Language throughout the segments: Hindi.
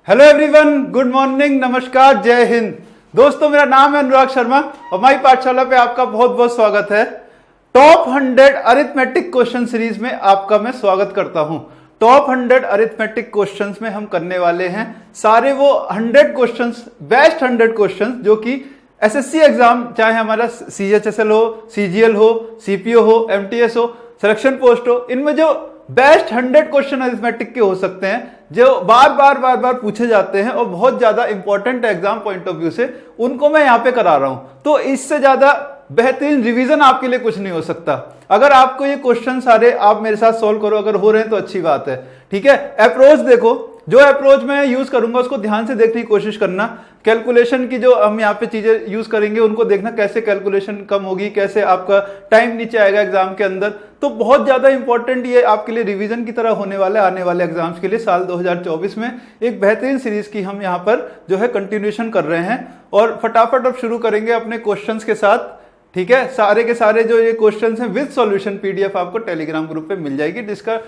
हेलो एवरीवन, गुड मॉर्निंग, नमस्कार, जय हिंद। दोस्तों, मेरा नाम है अनुराग शर्मा और हमारी पाठशाला पे आपका बहुत बहुत स्वागत है। टॉप 100 अरिथमेटिक क्वेश्चन सीरीज में आपका मैं स्वागत करता हूं। टॉप 100 अरिथमेटिक क्वेश्चंस में हम करने वाले हैं सारे वो 100 क्वेश्चंस, बेस्ट 100 क्वेश्चंस जो कि एसएससी एग्जाम, चाहे हमारा सीएचएसएल हो, सीजीएल हो, सीपीओ हो, एमटीएस हो, सिलेक्शन पोस्ट हो, इनमें जो बेस्ट 100 क्वेश्चन अरिथमेटिक के हो सकते हैं जो बार बार पूछे जाते हैं और बहुत ज्यादा इंपॉर्टेंट है एग्जाम पॉइंट ऑफ व्यू से, उनको मैं यहां पे करा रहा हूं। तो इससे ज्यादा बेहतरीन रिवीजन आपके लिए कुछ नहीं हो सकता। अगर आपको ये क्वेश्चन सारे आप मेरे साथ सॉल्व करो, अगर हो रहे हैं तो अच्छी बात है, ठीक है। अप्रोच देखो, जो अप्रोच मैं यूज करूंगा उसको ध्यान से देखने की कोशिश करना। कैलकुलेशन की जो हम यहाँ पे चीजें यूज करेंगे उनको देखना, कैसे कैलकुलेशन कम होगी, कैसे आपका टाइम नीचे आएगा एग्जाम के अंदर। तो बहुत ज्यादा इंपॉर्टेंट ये आपके लिए रिवीजन की तरह होने वाला है आने वाले एग्जाम्स के लिए। साल 2024 में एक बेहतरीन सीरीज की हम यहाँ पर जो है कंटिन्यूएशन कर रहे हैं और फटाफट अब शुरू करेंगे अपने क्वेश्चंस के साथ, ठीक है। सारे के सारे जो ये क्वेश्चंस हैं विद सॉल्यूशन पीडीएफ आपको टेलीग्राम ग्रुप पे मिल जाएगी, जिसका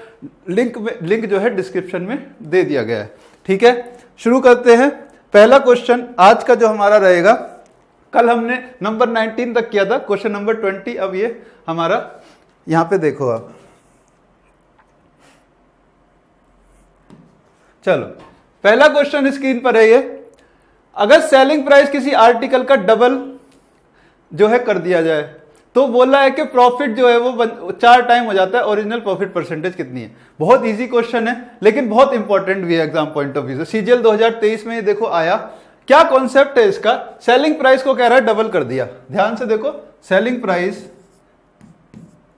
लिंक जो है डिस्क्रिप्शन में दे दिया गया है, ठीक है। शुरू करते हैं। पहला क्वेश्चन आज का जो हमारा रहेगा, कल हमने नंबर 19 तक किया था, क्वेश्चन नंबर 20 अब ये हमारा, यहां पे देखो आप। चलो, पहला क्वेश्चन स्क्रीन पर है ये। अगर सेलिंग प्राइस किसी आर्टिकल का डबल जो है कर दिया जाए तो बोला है कि प्रॉफिट जो है वो 4 टाइम हो जाता है, ओरिजिनल प्रॉफिट परसेंटेज कितनी है। बहुत इजी क्वेश्चन है लेकिन बहुत इंपॉर्टेंट भी है एग्जाम पॉइंट ऑफ व्यू से। सीजीएल 2023 में ये देखो आया, क्या कॉन्सेप्ट है इसका। सेलिंग प्राइस को कह रहा है डबल कर दिया, ध्यान से देखो, सेलिंग प्राइस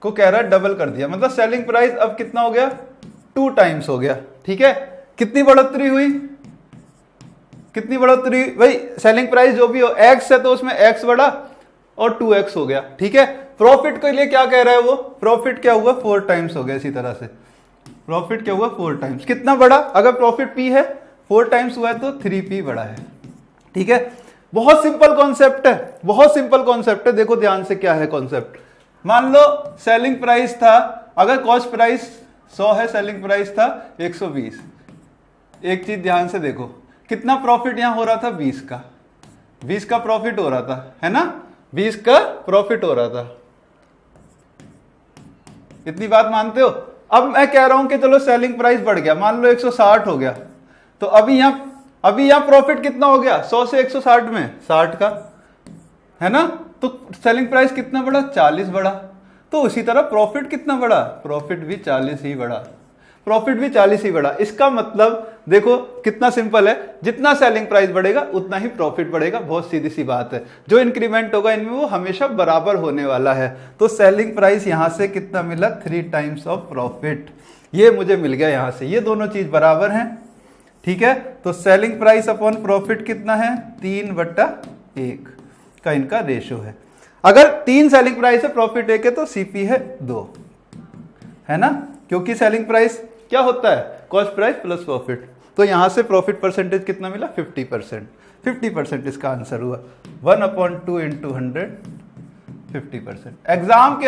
को कह रहा है डबल कर दिया, मतलब सेलिंग प्राइस अब कितना हो गया, 2 टाइम्स हो गया, ठीक है। कितनी बढ़ोतरी हुई, कितनी बढ़ोतरी भाई, सेलिंग प्राइस जो भी हो एक्स है तो उसमें एक्स बढ़ा और 2x हो गया, ठीक है। प्रॉफिट के लिए क्या कह रहा है वो, प्रॉफिट क्या हुआ, 4 टाइम्स हो गया। इसी तरह से प्रॉफिट क्या हुआ, 4 टाइम्स। कितना बढ़ा, अगर प्रॉफिट P है 4 टाइम्स हुआ है तो 3P बढ़ा है, ठीक है। बहुत सिंपल कॉन्सेप्ट है, बहुत सिंपल कॉन्सेप्ट है। देखो ध्यान से क्या है कॉन्सेप्ट। मान लो सेलिंग प्राइस था, अगर कॉस्ट प्राइस 100 है, सेलिंग प्राइस था 120। एक चीज ध्यान से देखो, कितना प्रॉफिट यहां हो रहा था, 20 का प्रॉफिट हो रहा था, है ना, 20 का प्रॉफिट हो रहा था। इतनी बात मानते हो। अब मैं कह रहा हूं कि चलो सेलिंग प्राइस बढ़ गया, मान लो 160 हो गया, तो अभी यहां प्रॉफिट कितना हो गया, 100 से 160 में 60 का, है ना। तो सेलिंग प्राइस कितना बढ़ा, 40 बढ़ा। तो उसी तरह प्रॉफिट कितना बढ़ा, प्रॉफिट भी 40 ही बढ़ा, प्रॉफिट भी 40 ही बढ़ा। इसका मतलब देखो कितना सिंपल है, जितना सेलिंग प्राइस बढ़ेगा उतना ही प्रॉफिट बढ़ेगा। बहुत सीधी सी बात है, जो इंक्रीमेंट होगा इनमें वो हमेशा बराबर होने वाला है। तो सेलिंग प्राइस यहां से कितना मिला, 3 टाइम्स ऑफ प्रॉफिट, ये मुझे मिल गया यहां से। ये दोनों चीज बराबर हैं, ठीक है। तो सेलिंग प्राइस अपॉन प्रॉफिट कितना है, 3/1 का इनका रेशो है। अगर 3 सेलिंग प्राइस है, प्रॉफिट 1 है, तो सीपी है 2, है ना, क्योंकि सेलिंग प्राइस क्या होता है, कॉस्ट प्राइस प्लस प्रॉफिट। तो यहां से प्रॉफिट परसेंटेज कितना मिला, 50%। 50% इसका आंसर हुआ, 1/2 × 100, 50%। एग्जाम के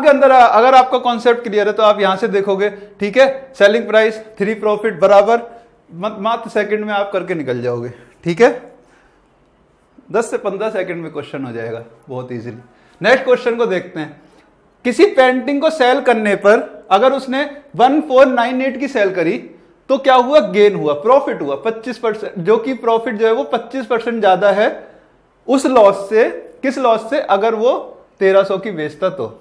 अंदर अगर आपका कॉन्सेप्ट क्लियर है तो आप यहां से देखोगे, ठीक है। सेलिंग प्राइस 3 प्रॉफिट बराबर, मात्र सेकंड में आप करके निकल जाओगे, ठीक है। 10 से 15 सेकंड में क्वेश्चन हो जाएगा बहुत इजीली। नेक्स्ट क्वेश्चन को देखते हैं। किसी पेंटिंग को सेल करने पर अगर उसने 1498 की सेल करी तो क्या हुआ, गेन हुआ, प्रॉफिट हुआ 25%, जो कि प्रॉफिट जो है वो 25% ज्यादा है उस लॉस से। किस लॉस से, अगर वो 1300 की बेचता तो।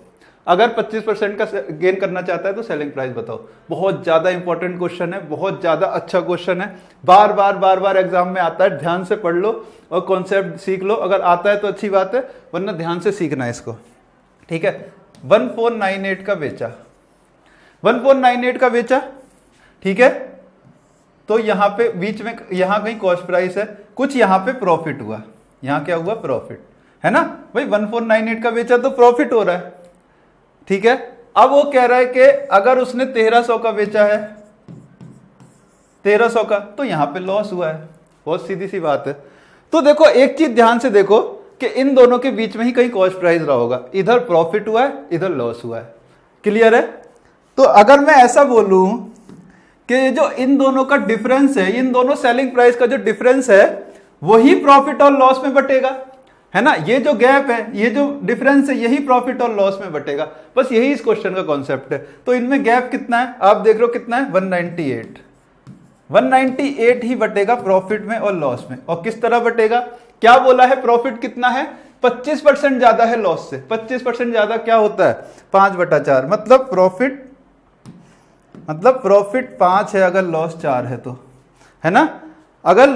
अगर 25% का गेन करना चाहता है तो सेलिंग प्राइस बताओ। बहुत ज्यादा इंपॉर्टेंट क्वेश्चन है, बहुत ज्यादा अच्छा क्वेश्चन है, बार बार एग्जाम में आता है। ध्यान से पढ़ लो और कॉन्सेप्ट सीख लो, अगर आता है तो अच्छी बात है, वरना ध्यान से सीखना है इसको, ठीक है। 1498 का बेचा, 1498 का बेचा, ठीक है। तो यहां पे बीच में यहां कहीं कॉस्ट प्राइस है, कुछ यहां पे प्रॉफिट हुआ, यहां क्या हुआ, प्रॉफिट, है ना भाई। 1498 का बेचा तो प्रॉफिट हो रहा है, ठीक है। अब वो कह रहा है कि अगर उसने 1300 का बेचा है, 1300 का, तो यहां पे लॉस हुआ है। बहुत सीधी सी बात है। तो देखो एक चीज ध्यान से देखो कि इन दोनों के बीच में ही कहीं कॉस्ट प्राइस रहा होगा, इधर प्रॉफिट हुआ है, इधर लॉस हुआ है, क्लियर है। तो अगर मैं ऐसा बोलूं कि जो इन दोनों का डिफरेंस है, इन दोनों सेलिंग प्राइस का जो डिफरेंस है वही प्रॉफिट और लॉस में बटेगा, है ना। ये जो गैप है, ये जो डिफरेंस है, यही प्रॉफिट और लॉस में बटेगा। बस यही इस क्वेश्चन का कॉन्सेप्ट है। तो इनमें गैप कितना है आप देख रहे हो, कितना है 198 ही बटेगा प्रॉफिट में और लॉस में। और किस तरह बटेगा, क्या बोला है, प्रॉफिट कितना है 25% ज्यादा है लॉस से। 25% ज्यादा क्या होता है 5/4, मतलब प्रॉफिट 5 है अगर लॉस 4 है तो, है ना। अगर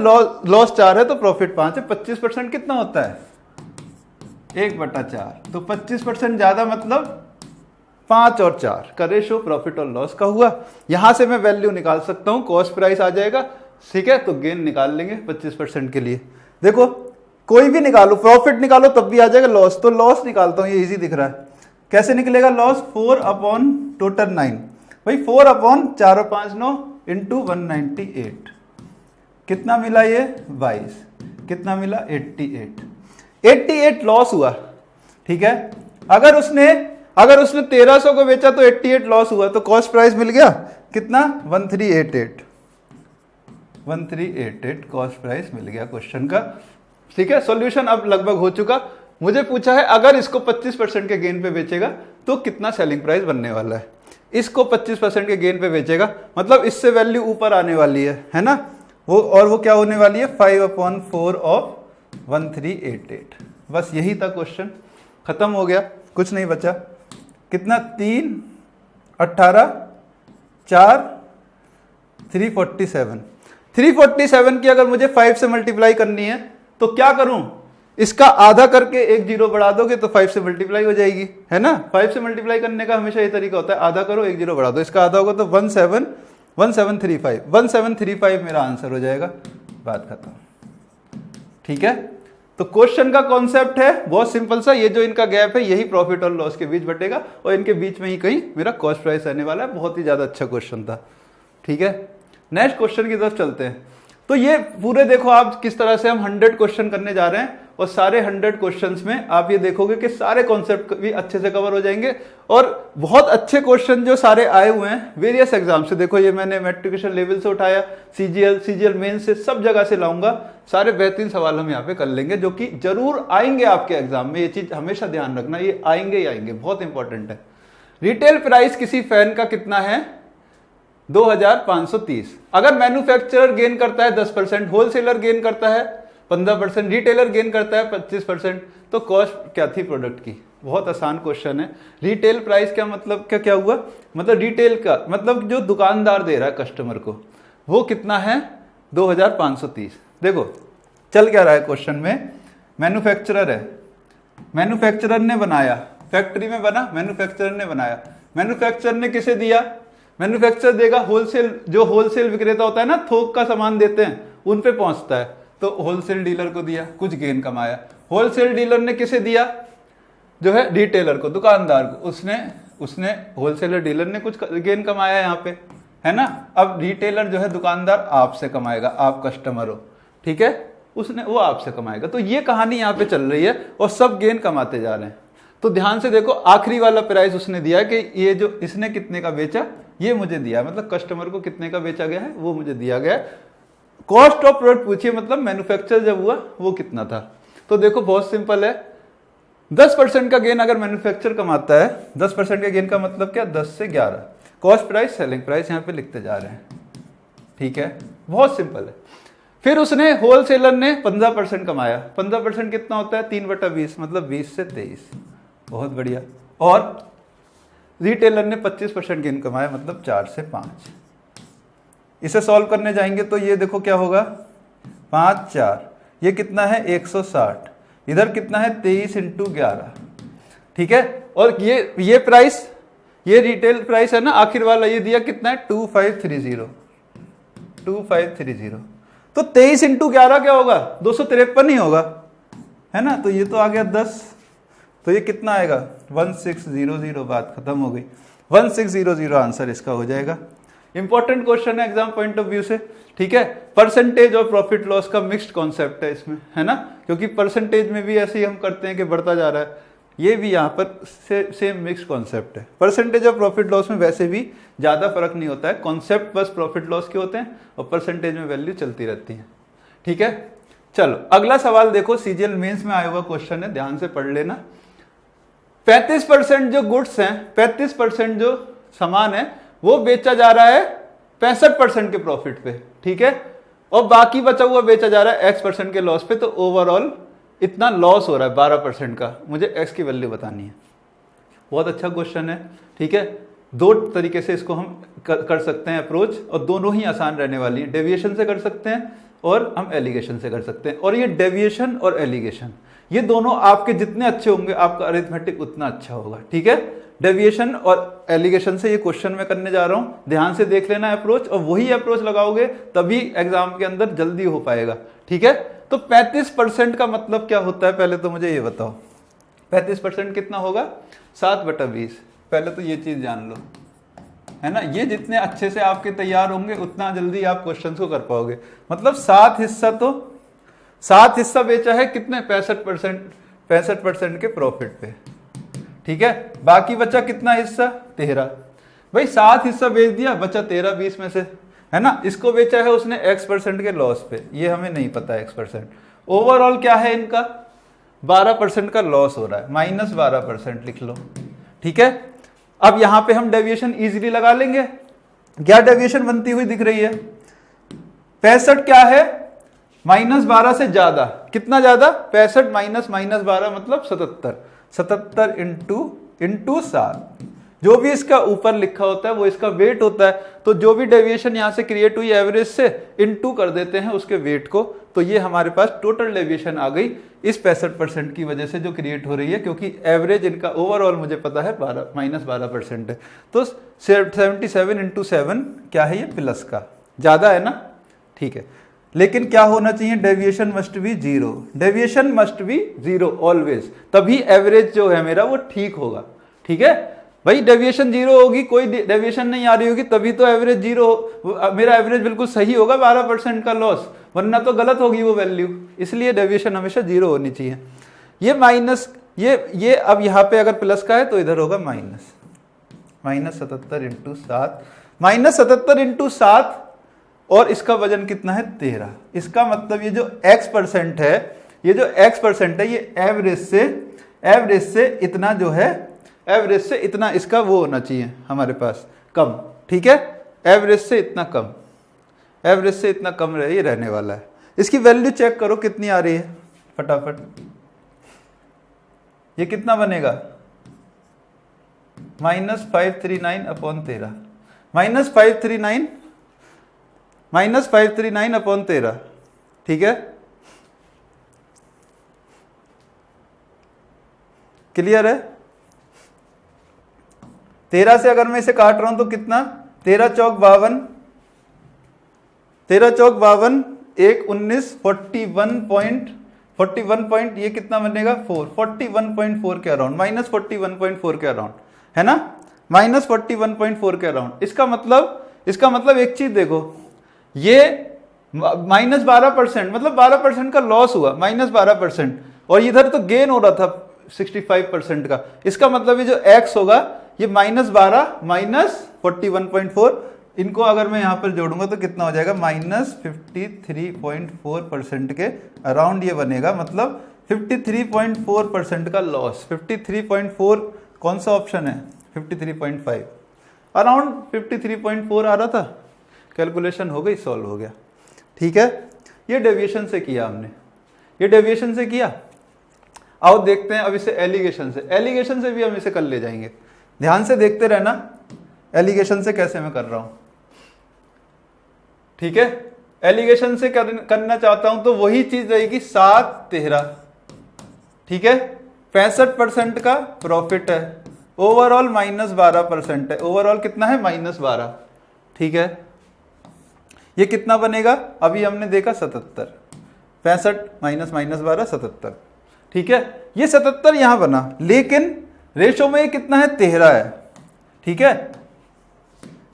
लॉस 4 है तो प्रॉफिट 5 है। 25% कितना होता है 1/4, तो 25% ज्यादा मतलब 5 और 4 का रेशो प्रॉफिट और लॉस का हुआ। यहां से मैं वैल्यू निकाल सकता हूं, कॉस्ट प्राइस आ जाएगा, ठीक है। तो गेन निकाल लेंगे 25% के लिए। देखो कोई भी निकालो, प्रॉफिट निकालो तब भी आ जाएगा लॉस। तो लॉस निकालता हूं, ये इजी दिख रहा है। कैसे निकलेगा लॉस, 4 टोटल 9, भाई 4/4 और 5 9 इंटू 198, कितना मिला ये 22, कितना मिला 88 लॉस हुआ, ठीक है। अगर उसने 1300 को बेचा तो 88 लॉस हुआ, तो कॉस्ट प्राइस मिल गया कितना 1388 कॉस्ट प्राइस मिल गया क्वेश्चन का, ठीक है। सॉल्यूशन अब लगभग हो चुका। मुझे पूछा है अगर इसको 25% के गेन पे बेचेगा तो कितना सेलिंग प्राइस बनने वाला है। इसको 25% के गेन पे बेचेगा मतलब इससे वैल्यू ऊपर आने वाली है ना। वो क्या होने वाली है 5/4 ऑफ 1388। बस यही था क्वेश्चन, खत्म हो गया, कुछ नहीं बचा। कितना 3 18 4 347 की अगर मुझे 5 से मल्टीप्लाई करनी है तो क्या करूं, इसका आधा करके एक जीरो बढ़ा दोगे तो 5 से मल्टीप्लाई हो जाएगी, है ना। 5 से मल्टीप्लाई करने का हमेशा ये तरीका होता है, आधा करो एक जीरो बढ़ा दो, इसका आधा होगा तो 1735 मेरा आंसर हो जाएगा, बात खत्म, ठीक है। तो क्वेश्चन का कॉन्सेप्ट है बहुत सिंपल सा, ये जो इनका गैप है यही प्रॉफिट और लॉस के बीच बटेगा और इनके बीच में ही कहीं मेरा कॉस्ट प्राइस रहने वाला है। बहुत ही ज्यादा अच्छा क्वेश्चन था, ठीक है। नेक्स्ट क्वेश्चन की तरफ चलते हैं। तो ये पूरे देखो आप किस तरह से हम 100 क्वेश्चन करने जा रहे हैं और सारे 100 क्वेश्चंस में आप ये देखोगे कि सारे कॉन्सेप्ट भी अच्छे से कवर हो जाएंगे और बहुत अच्छे क्वेश्चन जो सारे आए हुए हैं वेरियस एग्जाम से। देखो ये मैंने मैट्रिकुलेशन लेवल से उठाया, सीजीएल मेन से, सब जगह से लाऊंगा, सारे बेहतरीन सवाल हम यहाँ पे कर लेंगे जो कि जरूर आएंगे आपके एग्जाम में। ये चीज हमेशा ध्यान रखना, ये आएंगे ही आएंगे, बहुत इंपॉर्टेंट है। रिटेल प्राइस किसी फैन का कितना है 2530। अगर मैन्युफैक्चरर गेन करता है 10%, होलसेलर गेन करता है 15%, रिटेलर गेन करता है 25%, तो कॉस्ट क्या थी प्रोडक्ट की। बहुत आसान क्वेश्चन है। रिटेल प्राइस क्या मतलब क्या हुआ, मतलब रिटेल का मतलब जो दुकानदार दे रहा है कस्टमर को वो कितना है 2530। देखो चल क्या रहा है क्वेश्चन में, मैन्युफैक्चरर है, मैन्युफैक्चरर ने बनाया, फैक्ट्री में बना, मैन्युफैक्चरर ने बनाया, मैन्युफैक्चरर ने किसे दिया, मैन्युफैक्चरर देगा होलसेल, जो होलसेल विक्रेता होता है ना, थोक का सामान देते हैं उन पे पहुंचता है, तो होलसेल डीलर को दिया, कुछ गेन कमाया। होलसेल डीलर ने किसे दिया, जो है रिटेलर को, दुकानदार को, उसने होलसेलर डीलर ने कुछ गेन कमाया यहाँ पे, है ना। अब रिटेलर जो है दुकानदार आपसे कमाएगा, आप कस्टमर हो, ठीक है, वो आपसे कमाएगा। तो ये कहानी यहाँ पे चल रही है और सब गेन कमाते जा रहे हैं। तो ध्यान से देखो, आखिरी वाला प्राइस उसने दिया कि ये जो इसने कितने का बेचा ये मुझे दिया, मतलब कस्टमर को कितने का बेचा गया है वो मुझे दिया गया है। कॉस्ट ऑफ प्रोडक्ट पूछिए, मतलब मैन्युफैक्चर जब हुआ वो कितना था। तो देखो बहुत सिंपल है, 10% का गेन अगर मैन्युफैक्चर कमाता है, 10% का गेन का मतलब क्या 10 से 11, कॉस्ट प्राइस सेलिंग प्राइस यहाँ पे लिखते जा रहे हैं, ठीक है, बहुत सिंपल है। फिर उसने होलसेलर ने 15% कमाया, 15% कितना होता है 3/20, मतलब 20 से 23, बहुत बढ़िया। और रिटेलर ने 25% गेन कमाया, मतलब 4 से 5। इसे सॉल्व करने जाएंगे तो ये देखो क्या होगा 5 4, ये कितना है 160, इधर कितना है 23 × 11, ठीक है। और ये प्राइस, ये रिटेल प्राइस है ना, आखिर वाला ये दिया कितना है 2530। तो 23 × 11 क्या होगा 253 ही होगा, है ना। तो ये तो आ गया 10, तो ये कितना आएगा 1600, बात खत्म हो गई, 1600 आंसर इसका हो जाएगा। इंपॉर्टेंट क्वेश्चन है एग्जाम पॉइंट ऑफ व्यू से, ठीक है। परसेंटेज और प्रॉफिट लॉस का मिक्स्ड कॉन्सेप्ट है इसमें, है ना, क्योंकि परसेंटेज में भी ऐसे ही हम करते हैं कि बढ़ता जा रहा ये भी यहाँ पर सेम मिक्स कॉन्सेप्ट है। परसेंटेज ऑफ प्रॉफिट लॉस में वैसे भी ज़्यादा फर्क नहीं होता है, कॉन्सेप्ट बस प्रॉफिट लॉस के होते हैं और परसेंटेज में वैल्यू चलती रहती है। ठीक है, चलो अगला सवाल देखो, सीजीएल मेंस में आया हुआ क्वेश्चन है, ध्यान से पढ़ लेना। 35% जो गुड्स हैं, 35% जो सामान है वो बेचा जा रहा है 65% के प्रॉफिट पे, ठीक है, और बाकी बचा हुआ बेचा जा रहा है X% के लॉस पे, तो ओवरऑल इतना लॉस हो रहा है 12% का, मुझे X की वैल्यू बतानी है। बहुत अच्छा क्वेश्चन है, ठीक है। दो तरीके से इसको हम कर सकते हैं अप्रोच, और दोनों ही आसान रहने वाली है। डेविएशन से कर सकते हैं और हम एलिगेशन से कर सकते हैं। और ये डेविएशन और एलिगेशन ये दोनों आपके जितने अच्छे होंगे आपका अरिथमेटिक उतना अच्छा होगा, ठीक है। डेविएशन और एलिगेशन से ये क्वेश्चन मैं करने जा रहा हूं, ध्यान से देख लेना अप्रोच, और वही अप्रोच लगाओगे तभी एग्जाम के अंदर जल्दी हो पाएगा, ठीक है। तो 35% का मतलब क्या होता है, पहले तो मुझे ये बताओ। 35% कितना होगा, 7/20। पहले तो ये चीज जान लो, है ना। ये जितने अच्छे से आपके तैयार होंगे उतना जल्दी आप क्वेश्चंस को कर पाओगे। मतलब 7 हिस्सा बेचा है कितने, 65% के प्रॉफिट पे, ठीक है। बाकी बचा कितना हिस्सा, 13। भाई 7 हिस्सा बेच दिया, बचा 13 20 में से, है ना। इसको बेचा है उसने X% के लॉस पे, ये हमें नहीं पता X%। ओवरऑल क्या है इनका, 12% का लॉस हो रहा है, -12% लिख लो, ठीक है। अब यहां पे हम डेविएशन इजीली लगा लेंगे। क्या डेविएशन बनती हुई दिख रही है, 65 क्या है, -12 से ज्यादा, कितना ज्यादा, 65 -12 मतलब 77 इंटू 7। जो भी इसका ऊपर लिखा होता है वो इसका वेट होता है, तो जो भी डेविएशन यहां से क्रिएट हुई एवरेज से इंटू कर देते हैं उसके वेट को, तो ये हमारे पास टोटल डेविएशन आ गई इस 65% की वजह से जो क्रिएट हो रही है, क्योंकि एवरेज इनका ओवरऑल मुझे पता है -12% है। तो 77 इंटू 7 क्या है, ये प्लस का ज्यादा है ना, ठीक है। लेकिन क्या होना चाहिए, deviation must be 0, deviation must be 0 always, तभी एवरेज जो है मेरा वो ठीक होगा, ठीक है। भाई डेविएशन 0 होगी, कोई डेविएशन नहीं आ रही होगी, तभी तो एवरेज 0, मेरा एवरेज बिल्कुल सही होगा, 12% का लॉस, वरना तो गलत होगी वो वैल्यू। इसलिए डेविएशन हमेशा 0 होनी चाहिए। ये माइनस, ये अब यहाँ पे अगर प्लस का है तो इधर होगा -77 इंटू 7, -77 इंटू 7, और इसका वजन कितना है, 13। इसका मतलब ये जो X% है, ये जो X% है, ये एवरेज से इतना जो है, एवरेज से इतना इसका वो होना चाहिए हमारे पास कम, ठीक है। एवरेज से इतना कम, एवरेज से इतना कम रहे, ये रहने वाला है। इसकी वैल्यू चेक करो कितनी आ रही है फटाफट, ये कितना बनेगा, -539/13, -539/13, ठीक है। क्लियर है। 13 से अगर मैं इसे काट रहा हूं तो कितना, 13 चौक 52, 13 चौक 52, 1 19, 41 ये कितना बनेगा, 41.4 के अराउंड, -41.4 के अराउंड, है ना, -41.4 के अराउंड। इसका मतलब एक चीज देखो, ये -12% मतलब 12% का लॉस हुआ, -12%, और इधर तो गेन हो रहा था 65% का। इसका मतलब ये जो X होगा ये -12 -41.4, इनको अगर मैं यहां पर जोड़ूंगा तो कितना हो जाएगा, -53.4% के अराउंड ये बनेगा। मतलब 53.4% का लॉस। 53.4 कौन सा ऑप्शन है, 53.5, अराउंड 53.4 आ रहा था, कैलकुलेशन हो गई, सॉल्व हो गया, ठीक है। ये डेविएशन से किया हमने, ये डेविएशन से किया। आओ देखते हैं अब इसे एलिगेशन से भी हम इसे कर ले जाएंगे। ध्यान से देखते रहना एलिगेशन से कैसे मैं कर रहा हूं, ठीक है। एलिगेशन से करना चाहता हूं तो वही चीज रहेगी, 7 13, ठीक है। 65% का प्रॉफिट है, ओवरऑल -12% है, ओवरऑल कितना है, -12, ठीक है। ये कितना बनेगा, अभी हमने देखा 77, 65 -12 77, ठीक है। ये 77 यहां बना, लेकिन रेशो में ये कितना है, 13 है, ठीक है।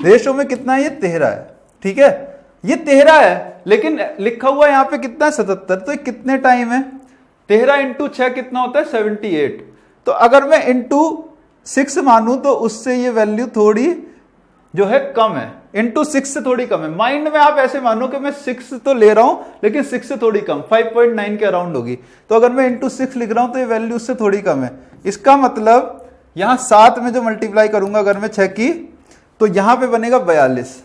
रेशो में कितना है, ये 13 है, ठीक है। ये 13 है, लेकिन लिखा हुआ यहां पे कितना है, 77, तो कितने टाइम है, 13 इंटू 6 कितना होता है, 78। तो अगर मैं इंटू 6 मानूं तो उससे ये वैल्यू थोड़ी जो है कम है, इंटू 6 से थोड़ी कम है। माइंड में आप ऐसे मानो कि मैं 6 तो ले रहा हूं लेकिन 6 से थोड़ी कम, 5.9 के अराउंड होगी। तो अगर मैं इंटू 6 लिख रहा हूं तो ये वैल्यू उससे थोड़ी कम है। इसका मतलब यहां 7 में जो मल्टीप्लाई करूंगा अगर मैं 6 की, तो यहां पे बनेगा 42,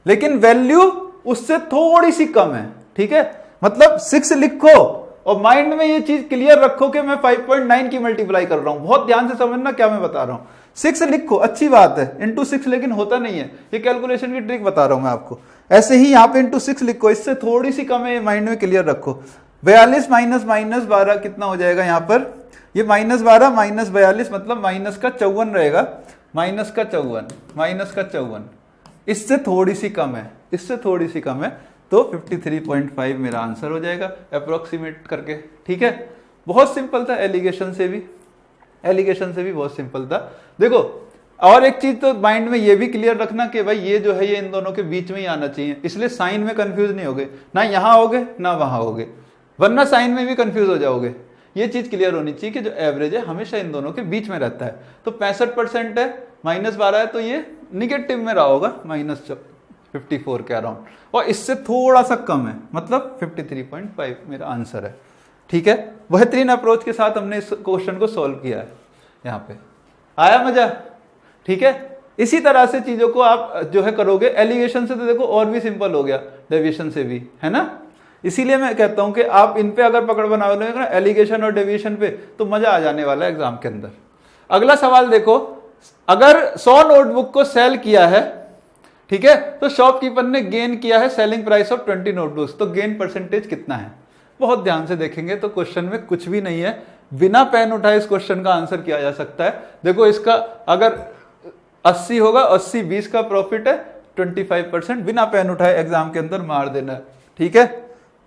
लेकिन वैल्यू उससे थोड़ी सी कम है। ठीक है, मतलब 6 लिखो और माइंड में ये चीज क्लियर रखो कि मैं 5.9 की मल्टीप्लाई कर रहा हूं। बहुत ध्यान से समझना क्या मैं बता रहा हूं। 6 लिखो, अच्छी बात है, इंटू 6 लेकिन होता नहीं है, ये कैलकुलेशन की ट्रिक बता रहा हूं मैं आपको। ऐसे ही यहां पे इंटू 6 लिखो, इससे थोड़ी सी कम है, माइंड में क्लियर रखो। 42 माइनस 12 कितना हो जाएगा यहां पर, ये -12 माइनस 42 मतलब माइनस का 54 रहेगा, माइनस का 54, इससे थोड़ी सी कम है, इससे थोड़ी सी कम है, तो 53.5 मेरा आंसर हो जाएगा अप्रोक्सीमेट करके। ठीक है, बहुत सिंपल था, एलिगेशन से भी बहुत सिंपल था। देखो और एक चीज तो माइंड में ये भी क्लियर रखना कि भाई ये जो है ये इन दोनों के बीच में ही आना चाहिए, इसलिए साइन में कंफ्यूज नहीं होगे, ना यहां होगे ना वहां होगे, वरना साइन में भी कंफ्यूज हो जाओगे। ये चीज क्लियर होनी चाहिए कि जो एवरेज है हमेशा इन दोनों के बीच में रहता है। तो 65% है, -12 है, तो ये निगेटिव में रहा होगा, -54 के अराउंड, और इससे थोड़ा सा कम है, मतलब 53.5 मेरा आंसर है। ठीक है, बेहतरीन अप्रोच के साथ हमने इस क्वेश्चन को सॉल्व किया है। यहाँ पे आया मजा? ठीक है, इसी तरह से चीजों को आप जो है करोगे। एलिगेशन से तो देखो और भी सिंपल हो गया, डेविएशन से भी, है ना। इसीलिए मैं कहता हूं कि आप इन पे अगर पकड़ बना लोगे ना, एलिगेशन और डेविएशन पे, तो मजा आ जाने वाला है एग्जाम के अंदर। अगला सवाल देखो, अगर 100 नोटबुक को सेल किया है, ठीक है, तो शॉपकीपर ने गेन किया है सेलिंग प्राइस ऑफ 20 नोटबुक्स, तो गेन परसेंटेज कितना है? बहुत ध्यान से देखेंगे तो क्वेश्चन में कुछ भी नहीं है, बिना पेन उठाए इस क्वेश्चन का आंसर किया जा सकता है। देखो इसका अगर 80 होगा, 80 20 का प्रॉफिट है, 25% बिना पेन उठाए एग्जाम के अंदर मार देना है। ठीक है,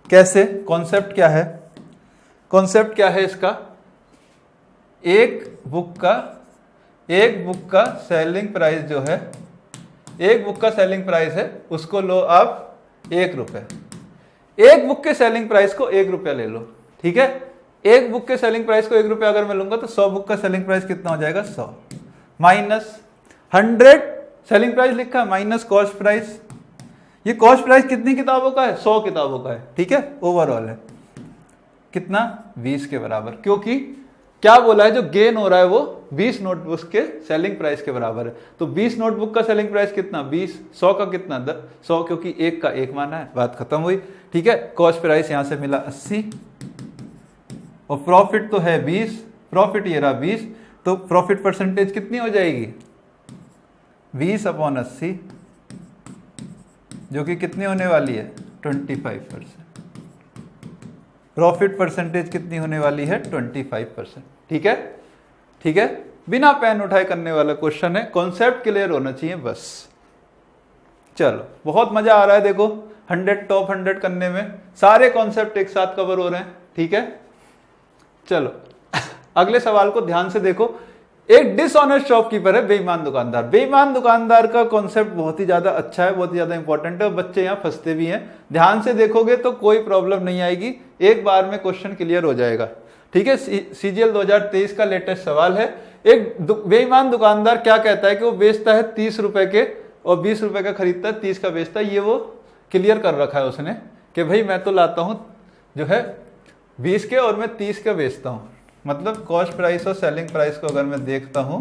कैसे? कॉन्सेप्ट क्या है? कॉन्सेप्ट क्या है इसका? एक बुक का सेलिंग प्राइस जो है, एक बुक का सेलिंग प्राइस है, उसको लो आप 1 रुपए, एक बुक के सेलिंग प्राइस को 1 रुपया ले लो। ठीक है, एक बुक के सेलिंग प्राइस को 1 रुपया अगर मैं लूंगा तो 100 बुक का सेलिंग प्राइस कितना हो जाएगा? 100 माइनस 100 सेलिंग प्राइस लिखा है, माइनस कॉस्ट प्राइस। ये कॉस्ट प्राइस कितनी किताबों का है? 100 किताबों का है। ठीक है, ओवरऑल है कितना? 20 के बराबर, क्योंकि क्या बोला है, जो गेन हो रहा है वो 20 नोटबुक्स के सेलिंग प्राइस के बराबर है। तो 20 नोटबुक का सेलिंग प्राइस कितना? 20, 100 का कितना? 100, क्योंकि एक का एक माना है, बात खत्म हुई। ठीक है, कॉस्ट प्राइस यहां से मिला 80 और प्रॉफिट तो है 20, प्रॉफिट ये रहा 20, तो प्रॉफिट परसेंटेज कितनी हो जाएगी? 20/80, जो कि कितनी होने वाली है? 25%। प्रॉफिट परसेंटेज कितनी होने वाली है? 25%। ठीक है, ठीक है, बिना पेन उठाए करने वाला क्वेश्चन है, कॉन्सेप्ट क्लियर होना चाहिए बस। चलो, बहुत मजा आ रहा है। देखो 100 टॉप 100 करने में सारे कॉन्सेप्ट एक साथ कवर हो रहे हैं। ठीक है, चलो अगले सवाल को ध्यान से देखो। एक डिसऑनेस्ट शॉपकीपर है, बेईमान दुकानदार। बेईमान दुकानदार का कॉन्सेप्ट बहुत ही ज्यादा अच्छा है, बहुत ही ज्यादा इंपॉर्टेंट है, और बच्चे यहाँ फंसते भी हैं। ध्यान से देखोगे तो कोई प्रॉब्लम नहीं आएगी, एक बार में क्वेश्चन क्लियर हो जाएगा। ठीक है, सीजीएल 2023 का लेटेस्ट सवाल है। एक बेईमान दुकानदार क्या कहता है कि वो बेचता है 30 रुपए के और 20 रुपए का खरीदता है, 30 का बेचता है। ये वो क्लियर कर रखा है उसने कि भाई मैं तो लाता हूं जो है 20 के और मैं 30 का बेचता हूं। मतलब कॉस्ट प्राइस और सेलिंग प्राइस को अगर मैं देखता हूं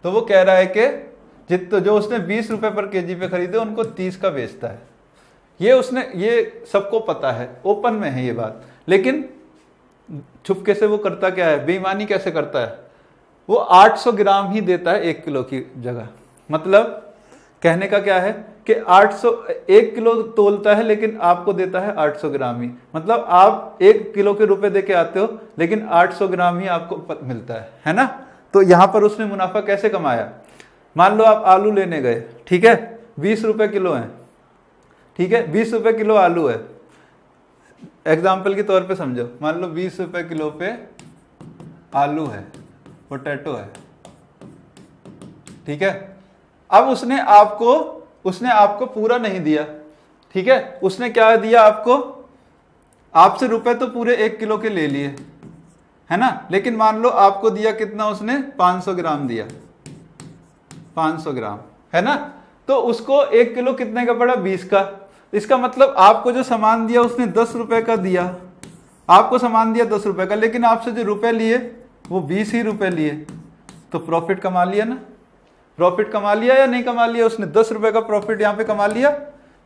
तो वो कह रहा है कि जो उसने 20 रुपए पर केजी पे खरीदे उनको 30 का बेचता है। ये सबको पता है, ओपन में है ये बात। लेकिन छुपके से वो करता क्या है, बेईमानी कैसे करता है? वो 800 ग्राम ही देता है 1 किलो की जगह। मतलब कहने का क्या है कि 1 किलो तोलता है लेकिन आपको देता है 800 ग्राम ही। मतलब आप 1 किलो के रुपए दे के आते हो लेकिन 800 ग्राम ही आपको मिलता है ना। तो यहां पर उसने मुनाफा कैसे कमाया? मान लो आप आलू लेने गए, ठीक है, 20 रुपए किलो है, ठीक है, 20 रुपए किलो आलू है, एग्जाम्पल के तौर पे समझो। मान लो 20 रुपए किलो पे आलू है, पोटैटो है, ठीक है। अब उसने आपको पूरा नहीं दिया, ठीक है, उसने क्या दिया आपको? आपसे रुपए तो पूरे 1 किलो के ले लिए, है ना। लेकिन मान लो आपको दिया कितना, उसने 500 ग्राम दिया, 500 ग्राम, है ना। तो उसको 1 किलो कितने का पड़ा, 20 का। इसका मतलब आपको जो सामान दिया उसने 10 रुपए का दिया, आपको सामान दिया 10 रुपए का, लेकिन आपसे जो रुपए लिए वो 20 ही रुपए लिए, तो प्रॉफिट कमा लिया ना। प्रॉफिट कमा लिया या नहीं कमा लिया, उसने 10 रुपए का प्रॉफिट यहाँ पे कमा लिया।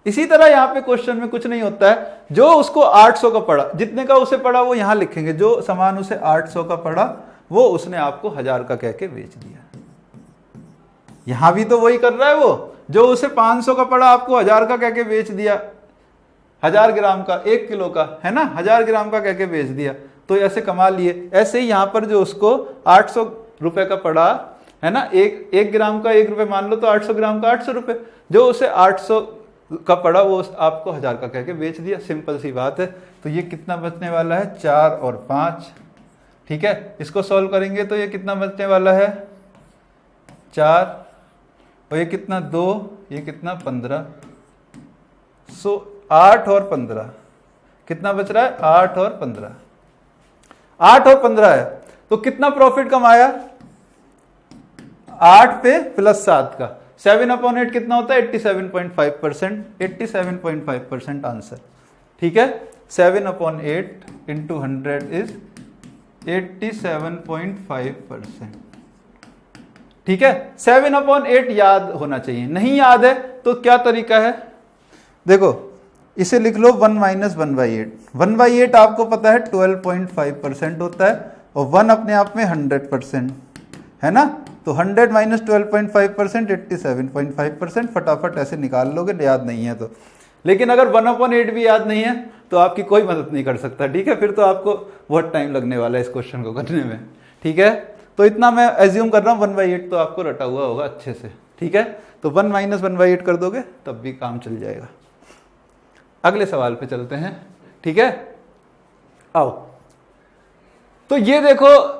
इसी तरह यहाँ पे क्वेश्चन में कुछ नहीं होता है, जो उसको 800 का पड़ा, जितने का उसे पड़ा वो यहाँ लिखेंगे, जो सामान उसे 800 का पड़ा वो उसने आपको 1000 का कह के बेच दिया। यहां भी तो वही कर रहा है वो, जो उसे 500 का पड़ा आपको 1000 का कह के बेच दिया, 1000 ग्राम का, 1 किलो का, है ना, 1000 ग्राम का कह के बेच दिया, तो ऐसे कमा लिए। ऐसे ही यहां पर जो उसको 800 रुपए का पड़ा, है ना, एक ग्राम का 1 रुपए मान लो, तो 800 ग्राम का 800 रुपए, जो उसे 800 का पड़ा वो आपको 1000 का कह के बेच दिया। सिंपल सी बात है। तो ये कितना बचने वाला है, 4 और 5, ठीक है। इसको सॉल्व करेंगे तो ये कितना बचने वाला है, 4, और ये कितना 2, ये कितना 15, 8 और 15 कितना बच रहा है, 8 और 15, 8 और 15 है। तो कितना प्रॉफिट कमाया, 8 पे प्लस 7 का, 7/8 कितना होता है, 87.5%, 87.5% आंसर, ठीक है। 7/8 इंटू 100 इज 87.5%, ठीक है। 7/8 याद होना चाहिए, नहीं याद है तो क्या तरीका है, देखो इसे लिख लो 1 माइनस 1/8, 1/8 आपको पता है 12.5% होता है, और 1 अपने आप में 100%, है ना। तो 100 माइनस 12.5% 87.5%, फटाफट ऐसे निकाल लोगे, याद नहीं है तो। लेकिन अगर 1/8 भी याद नहीं है तो आपकी कोई मदद नहीं कर सकता, ठीक है। फिर तो आपको बहुत टाइम लगने वाला है इस क्वेश्चन को करने में, ठीक है। तो इतना मैं एज्यूम कर रहा हूँ, 1/8 तो आपको रटा हुआ होगा अच्छे से, ठीक है। तो 1 माइनस 1/8 कर दोगे तब भी काम चल जाएगा। अगले सवाल पे चलते हैं, ठीक है। आओ, तो ये देखो,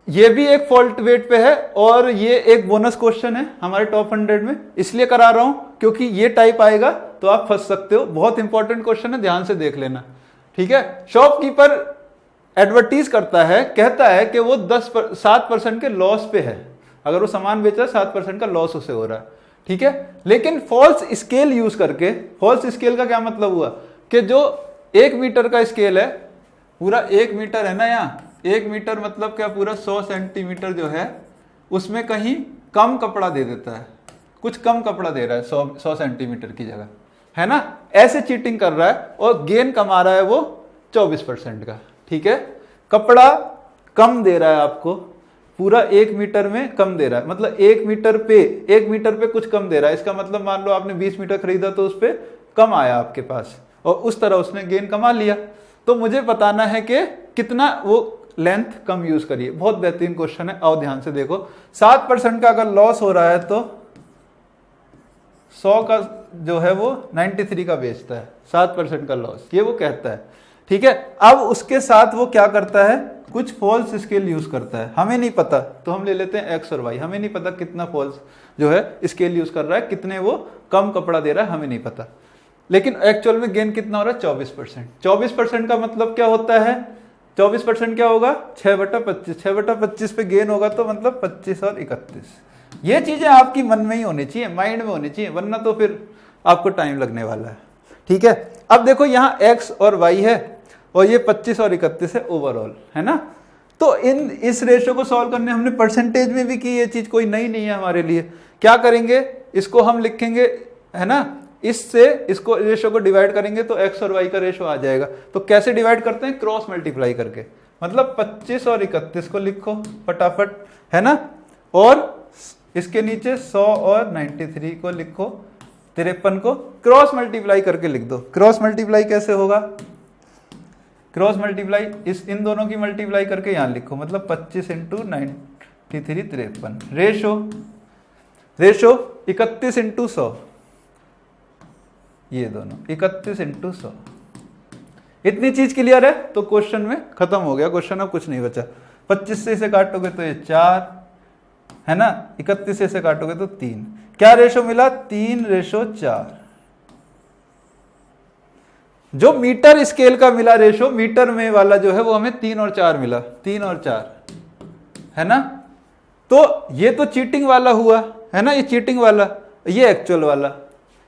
ये भी एक फॉल्ट वेट पे है और ये एक बोनस क्वेश्चन है हमारे टॉप 100 में, इसलिए करा रहा हूं क्योंकि ये टाइप आएगा तो आप फंस सकते हो। बहुत इंपॉर्टेंट क्वेश्चन है, ध्यान से देख लेना, ठीक है। शॉपकीपर एडवर्टीज करता है, कहता है कि वो 7% के लॉस पे है, अगर वो सामान बेच रहा है 7% का लॉस उसे हो रहा है, ठीक है। लेकिन फॉल्स स्केल यूज करके, फॉल्स स्केल का क्या मतलब हुआ कि जो 1 मीटर का स्केल है, पूरा 1 मीटर है ना, यहाँ 1 मीटर मतलब क्या, पूरा 100 सेंटीमीटर जो है उसमें कहीं कम कपड़ा दे देता है, कुछ कम कपड़ा दे रहा है 100 सेंटीमीटर की जगह, है ना। ऐसे चीटिंग कर रहा है और गेन कमा रहा है वो 24% का, ठीक है। कपड़ा कम दे रहा है आपको, पूरा 1 मीटर में कम दे रहा है, मतलब 1 मीटर पे कुछ कम दे रहा है। इसका मतलब मान लो आपने 20 मीटर खरीदा तो उस पर कम आया आपके पास, और उस तरह उसने गेन कमा लिया। तो मुझे बताना है कि कितना वो लेंथ कम यूज करिए। बहुत बेहतरीन क्वेश्चन है, आओ ध्यान से देखो। 7% का अगर लॉस हो रहा है तो 100 का जो है वो 93 का बेचता है, 7% का लॉस, ये वो कहता है, ठीक है। अब उसके साथ वो क्या करता है, कुछ फॉल्स स्केल यूज करता है, हमें नहीं पता तो हम ले लेते हैं एक्स और वाई, हमें नहीं पता कितना फॉल्स जो है स्केल यूज कर रहा है, कितने वो कम कपड़ा दे रहा है, हमें नहीं पता। लेकिन एक्चुअल में गेन कितना हो रहा है, 24%। 24% का मतलब क्या होता है, 24% क्या होगा, 6/25, 6/25 पे गेन होगा तो मतलब 25 और 31। ये चीजें आपकी मन में ही होनी चाहिए, माइंड में होनी चाहिए, वरना तो फिर आपको टाइम लगने वाला है, ठीक है। अब देखो यहाँ x और y है और ये 25 और 31 है ओवरऑल, है ना। तो इस रेशो को सॉल्व करने हमने परसेंटेज में भी की, ये चीज कोई नई नहीं है हमारे लिए। क्या करेंगे, इसको हम लिखेंगे, है ना, इससे इसको रेशो को डिवाइड करेंगे तो x और y का रेशो आ जाएगा। तो कैसे डिवाइड करते हैं, क्रॉस मल्टीप्लाई करके, मतलब 25 और 31 को लिखो फटाफट, है ना, और इसके नीचे 100 और 93 को लिखो, 53 को क्रॉस मल्टीप्लाई करके लिख दो। क्रॉस मल्टीप्लाई कैसे होगा, क्रॉस मल्टीप्लाई इन दोनों की मल्टीप्लाई करके यहां लिखो, मतलब 25 इंटू 93 53, रेशो 31 इंटू 100, ये दोनों 31 इंटू 100। इतनी चीज क्लियर है तो क्वेश्चन में खत्म हो गया, क्वेश्चन अब कुछ नहीं बचा। 25 से इसे काटोगे तो ये 4, है ना, 31 से इसे काटोगे तो 3, क्या रेशो मिला, 3/4। जो मीटर स्केल का मिला रेशो, मीटर में वाला जो है वो हमें 3 और 4 मिला, 3 और 4, है ना। तो ये तो चीटिंग वाला हुआ, है ना, ये चीटिंग वाला, ये एक्चुअल वाला,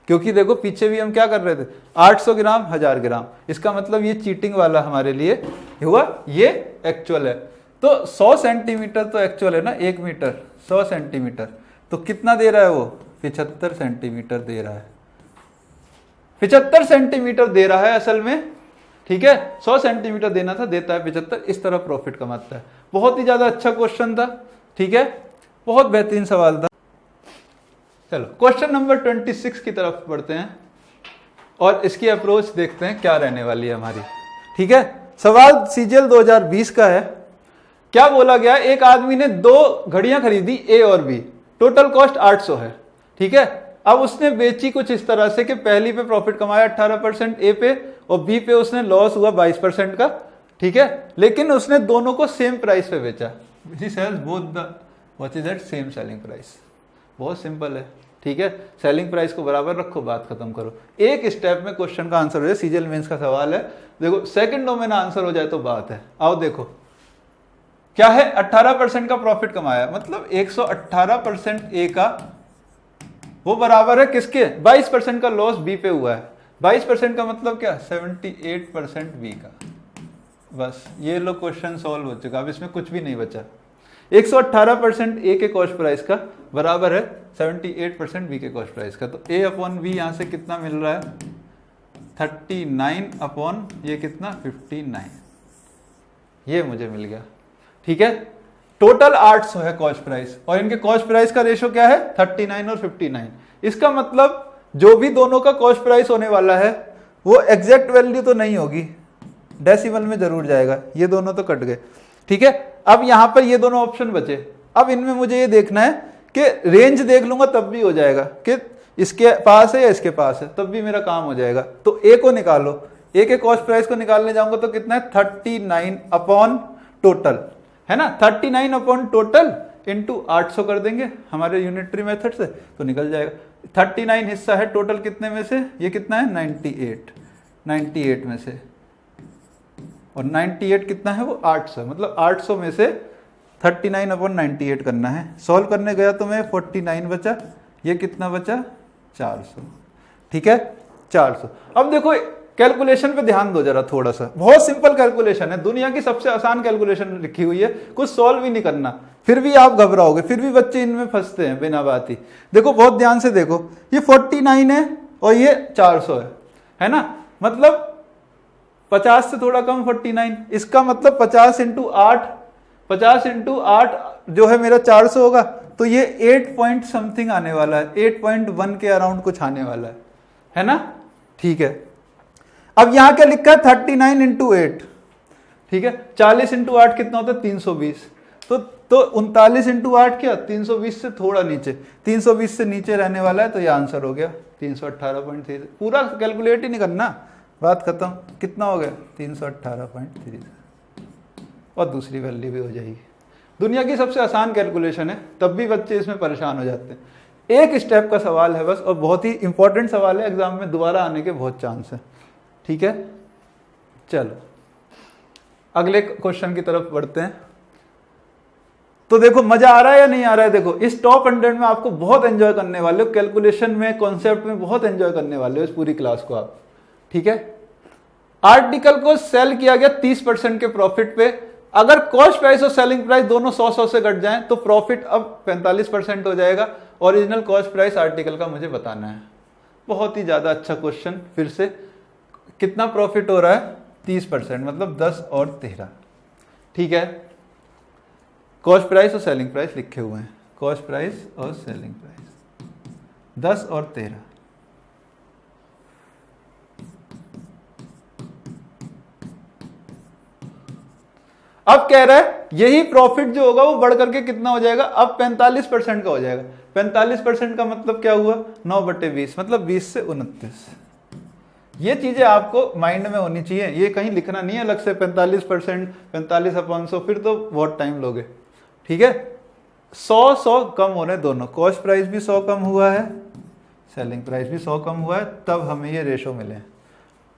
क्योंकि देखो पीछे भी हम क्या कर रहे थे, 800 ग्राम 1000 ग्राम, इसका मतलब ये चीटिंग वाला हमारे लिए हुआ, ये एक्चुअल है। तो 100 सेंटीमीटर तो एक्चुअल है ना, 1 मीटर 100 सेंटीमीटर, तो कितना दे रहा है वो, 75 सेंटीमीटर दे रहा है, 75 सेंटीमीटर दे रहा है असल में, ठीक है। 100 सेंटीमीटर देना था, देता है 75, इस तरह प्रॉफिट कमाता है। बहुत ही ज्यादा अच्छा क्वेश्चन था, ठीक है, बहुत बेहतरीन सवाल था। चलो क्वेश्चन नंबर 26 की तरफ बढ़ते हैं और इसकी अप्रोच देखते हैं क्या रहने वाली है हमारी, ठीक है। सवाल सीजीएल 2020 का है। क्या बोला गया, एक आदमी ने 2 घड़ियां खरीदी ए और बी, टोटल कॉस्ट 800 है, ठीक है। अब उसने बेची कुछ इस तरह से कि पहली पे प्रॉफिट कमाया 18% ए पे, और बी पे उसने लॉस हुआ 22% का, ठीक है। लेकिन उसने दोनों को सेम प्राइस पे बेचा, he sells both the what is that same selling price. बहुत सिंपल है, ठीक है, सेलिंग प्राइस को बराबर रखो, बात खत्म करो, एक स्टेप में क्वेश्चन का आंसर हो जाए। सीजीएल मेंस का सवाल है, देखो सेकंडों में ना आंसर हो जाए तो बात है। आओ देखो क्या है, 18% का प्रॉफिट कमाया, मतलब 118% ए का, वो बराबर है किसके, 22% का लॉस बी पे हुआ है। 22% का मतलब क्या, 78% बी का। बस ये लो क्वेश्चन सॉल्व हो चुका, अब इसमें कुछ भी नहीं बचा। 118% ए के कॉस्ट प्राइस का बराबर है 78% बी के कॉस्ट प्राइस का। तो ए अपॉन बी यहां से कितना मिल रहा है, 39 अपॉन ये कितना 59, ये मुझे मिल गया, ठीक है। टोटल 800 है कॉस्ट प्राइस, और इनके कॉस्ट प्राइस का रेशो क्या है, 39 और 59। इसका मतलब जो भी दोनों का कॉस्ट प्राइस होने वाला है वो एग्जैक्ट वैल्यू तो नहीं होगी, डेसिमल में जरूर जाएगा। ये दोनों तो कट गए, ठीक है। अब यहां पर ये दोनों ऑप्शन बचे, अब इनमें मुझे ये देखना है कि रेंज देख लूंगा तब भी हो जाएगा कि इसके पास है या इसके पास है, तब भी मेरा काम हो जाएगा। तो ए को निकालो, ए के कॉस्ट प्राइस को निकालने जाऊंगा तो कितना है, 39 अपॉन टोटल, है ना, 39 अपॉन टोटल इंटू 800 कर देंगे हमारे यूनिटरी मेथड से, तो निकल जाएगा। 39 हिस्सा है टोटल कितने में से, ये कितना है 98 में से, और 98 कितना है वो 800, मतलब 800 में से 39 अपॉन 98 करना है। सॉल्व करने गया तो मैं 49 बचा, ये कितना बचा 400, ठीक है 400। अब देखो कैलकुलेशन पे ध्यान दो जरा थोड़ा सा, बहुत सिंपल कैलकुलेशन है, दुनिया की सबसे आसान कैलकुलेशन लिखी हुई है, कुछ सॉल्व ही नहीं करना, फिर भी आप घबराओगे, फिर भी बच्चे इनमें फंसते हैं बिना बात ही। देखो बहुत ध्यान से देखो, ये 49 है और ये 400 है ना, मतलब 50 से थोड़ा कम 49, इसका मतलब 50 इंटू 8 जो है मेरा 400 होगा, तो ये 8 पॉइंट समथिंग आने वाला है, 8.1 के अराउंड कुछ आने वाला है ना, ठीक है। अब यहां क्या लिखा है 39 इंटू 8, ठीक है, 40 इंटू 8 कितना होता है 320, तो 39 इंटू 8 क्या 320 से थोड़ा नीचे, 320 से नीचे रहने वाला है, तो ये आंसर हो गया 318.3। पूरा कैलकुलेट ही नहीं करना, बात खत्म। कितना हो गया 318.3, और दूसरी वैल्यू भी हो जाएगी। दुनिया की सबसे आसान कैलकुलेशन है, तब भी बच्चे इसमें परेशान हो जाते हैं। एक स्टेप का सवाल है बस, और बहुत ही इंपॉर्टेंट सवाल है, एग्जाम में दोबारा आने के बहुत चांस है, ठीक है। चलो अगले क्वेश्चन की तरफ बढ़ते हैं। तो देखो मजा आ रहा है या नहीं आ रहा है, देखो इस टॉप 100 में आपको बहुत एंजॉय करने वाले हो, कैलकुलेशन में कॉन्सेप्ट में बहुत एंजॉय करने वाले हो इस पूरी क्लास को आप, ठीक है। आर्टिकल को सेल किया गया 30% के प्रॉफिट पे, अगर कॉस्ट प्राइस और सेलिंग प्राइस दोनों 100 से घट जाएं तो प्रॉफिट अब 45% हो जाएगा। ओरिजिनल कॉस्ट प्राइस आर्टिकल का मुझे बताना है। बहुत ही ज्यादा अच्छा क्वेश्चन। फिर से कितना प्रॉफिट हो रहा है 30%, मतलब 10 और 13, ठीक है। कॉस्ट प्राइस और सेलिंग प्राइस लिखे हुए हैं, कॉस्ट प्राइस और सेलिंग प्राइस 10 और 13। अब कह रहा है यही प्रॉफिट जो होगा वो बढ़ करके कितना हो जाएगा, अब 45% का हो जाएगा। 45% का मतलब क्या हुआ 9/20, मतलब 20 से 29। ये चीजें आपको माइंड में होनी चाहिए, ये कहीं लिखना नहीं है अलग से 45%, 45/100, फिर तो बहुत टाइम लोगे, ठीक है। 100 कम हो रहे दोनों, कॉस्ट प्राइस भी 100 कम हुआ है, सेलिंग प्राइस भी 100 कम हुआ है, तब हमें ये रेशो मिले।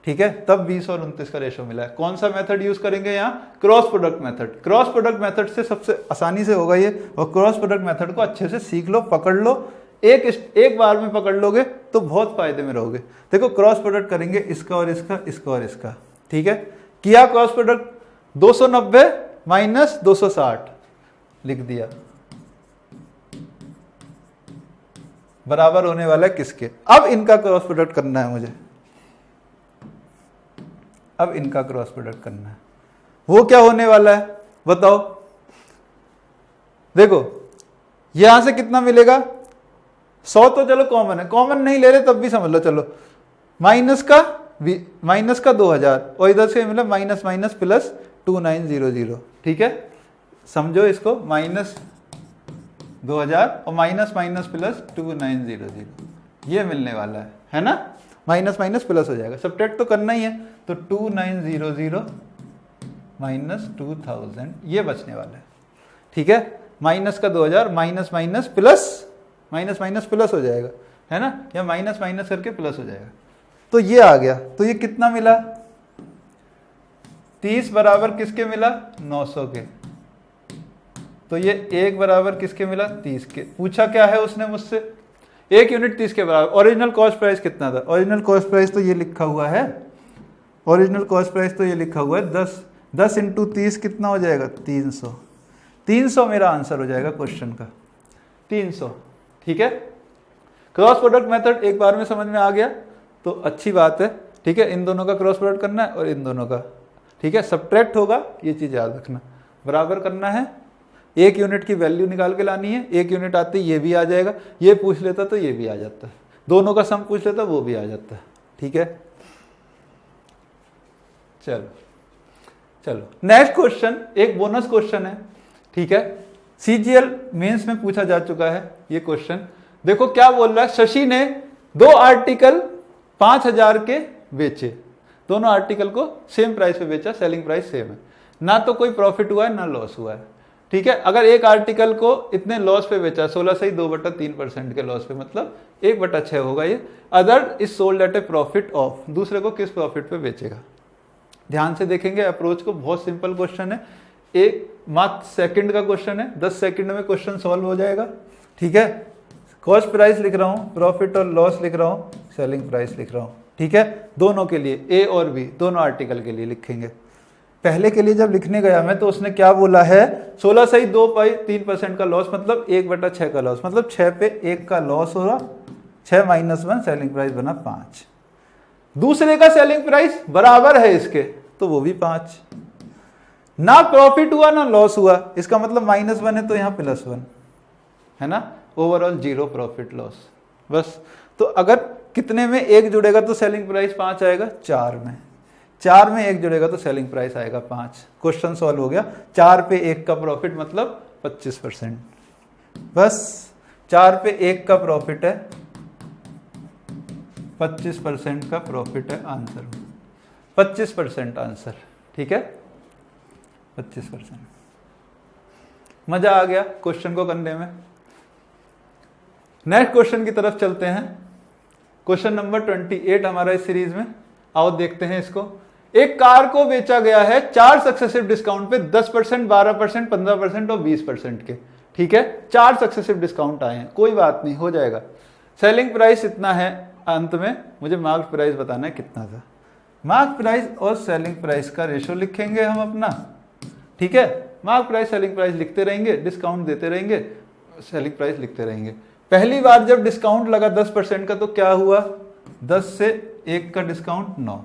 ठीक है, तब 20 और 29 का रेशो मिला है। कौन सा मेथड यूज करेंगे यहाँ? Cross product method. Cross product method से सबसे आसानी से होगा ये, और क्रॉस प्रोडक्ट मेथड को अच्छे से सीख लो, पकड़ लो। एक बार में पकड़ लोगे तो बहुत फायदे में रहोगे। देखो क्रॉस प्रोडक्ट करेंगे इसका और इसका, इसका और इसका, ठीक है। किया क्रॉस प्रोडक्ट, 290 माइनस 260 लिख दिया, बराबर होने वाला है किसके? अब इनका क्रॉस प्रोडक्ट करना है मुझे, अब इनका क्रॉस प्रोडक्ट करना है। वो क्या होने वाला है बताओ? देखो यहां से कितना मिलेगा? 100 तो चलो कॉमन है, कॉमन नहीं ले रहे तब भी समझ लो, चलो माइनस का 2000 और इधर से मिला माइनस माइनस प्लस 2900, ठीक है। समझो इसको, माइनस 2000 और माइनस माइनस प्लस 2900, ये मिलने वाला है ना। माइनस माइनस प्लस हो जाएगा, सब्ट्रैक्ट तो करना ही है, तो 2900 माइनस 2000 ये बचने वाला है, ठीक है। माइनस का 2000 माइनस माइनस प्लस हो जाएगा, है ना, या माइनस माइनस करके प्लस हो जाएगा, तो ये आ गया। तो ये कितना मिला? 30 बराबर किसके मिला? 900 के। तो ये 1 बराबर किसके मिला? 30 के। पूछा क्या है उसने मुझसे? 1 यूनिट 30 के बराबर। ओरिजिनल कॉस्ट प्राइस कितना था? ओरिजिनल कॉस्ट प्राइस तो ये लिखा हुआ है, ओरिजिनल कॉस्ट प्राइस तो ये लिखा हुआ है 10 इंटू 30 कितना हो जाएगा? 300। 300 मेरा आंसर हो जाएगा क्वेश्चन का, 300, ठीक है। क्रॉस प्रोडक्ट मेथड एक बार में समझ में आ गया तो अच्छी बात है, ठीक है। इन दोनों का क्रॉस प्रोडक्ट करना है और इन दोनों का, ठीक है। सब्ट्रैक्ट होगा, ये चीज याद रखना। बराबर करना है, 1 यूनिट की वैल्यू निकाल के लानी है। 1 यूनिट आती ये भी आ जाएगा, ये पूछ लेता तो ये भी आ जाता है, दोनों का सम पूछ लेता वो भी आ जाता है, ठीक है। चलो नेक्स्ट क्वेश्चन एक बोनस क्वेश्चन है, ठीक है। सीजीएल मेंस में पूछा जा चुका है ये क्वेश्चन। देखो क्या बोल रहा है, शशि ने 2 आर्टिकल 5000 के बेचे, दोनों आर्टिकल को सेम प्राइस पे बेचा, सेलिंग प्राइस सेम है, ना तो कोई प्रॉफिट हुआ है ना लॉस हुआ है, ठीक है। अगर एक आर्टिकल को इतने लॉस पे बेचा, 16 से ही 2/3% के लॉस पे, मतलब 1/6 होगा ये। Other is sold at A profit of, दूसरे को किस प्रॉफिट पे बेचेगा? ध्यान से देखेंगे अप्रोच को, बहुत सिंपल क्वेश्चन है, एक मात्र सेकंड का क्वेश्चन है, 10 सेकंड में क्वेश्चन सॉल्व हो जाएगा, ठीक है। कॉस्ट प्राइस लिख रहा हूं, प्रॉफिट और लॉस लिख रहा हूं, सेलिंग प्राइस लिख रहा हूं, ठीक है। दोनों के लिए, ए और बी दोनों आर्टिकल के लिए लिखेंगे। पहले के लिए जब लिखने गया मैं तो उसने क्या बोला है, 16 से ही 2/3% का लॉस, मतलब 1/6 का लॉस, मतलब 6 पे 1 का लॉस हो रहा, 6 - 1 सेलिंग प्राइस बना 5। दूसरे का सेलिंग प्राइस बराबर है इसके, तो वो भी 5। ना प्रॉफिट हुआ ना लॉस हुआ, इसका मतलब -1 है तो यहाँ +1 है ना, ओवरऑल 0 प्रॉफिट लॉस, बस। तो अगर कितने में 1 जुड़ेगा तो सेलिंग प्राइस 5 आएगा, 4 में 1 जुड़ेगा तो सेलिंग प्राइस आएगा 5। क्वेश्चन सॉल्व हो गया। 4 पे 1 का प्रॉफिट मतलब 25%, बस 4 पे 1 का प्रॉफिट है, 25% का प्रॉफिट है आंसर में, 25% आंसर, ठीक है, 25%। मजा आ गया क्वेश्चन को करने में। नेक्स्ट क्वेश्चन की तरफ चलते हैं, क्वेश्चन नंबर 28 हमारा इस सीरीज में। आओ देखते हैं इसको। एक कार को बेचा गया है 4 सक्सेसिव डिस्काउंट पे, 10%, 12%, 15% और 20% के, ठीक है। 4 सक्सेसिव डिस्काउंट आए हैं, कोई बात नहीं, हो जाएगा। सेलिंग प्राइस इतना है, अंत में मुझे मार्क प्राइस बताना है कितना था। मार्क प्राइस और सेलिंग प्राइस का रेशो लिखेंगे हम अपना, ठीक है। मार्क प्राइस सेलिंग प्राइस लिखते रहेंगे, डिस्काउंट देते रहेंगे, सेलिंग प्राइस लिखते रहेंगे। पहली बार जब डिस्काउंट लगा 10% का तो क्या हुआ, 10 से 1 का डिस्काउंट 9,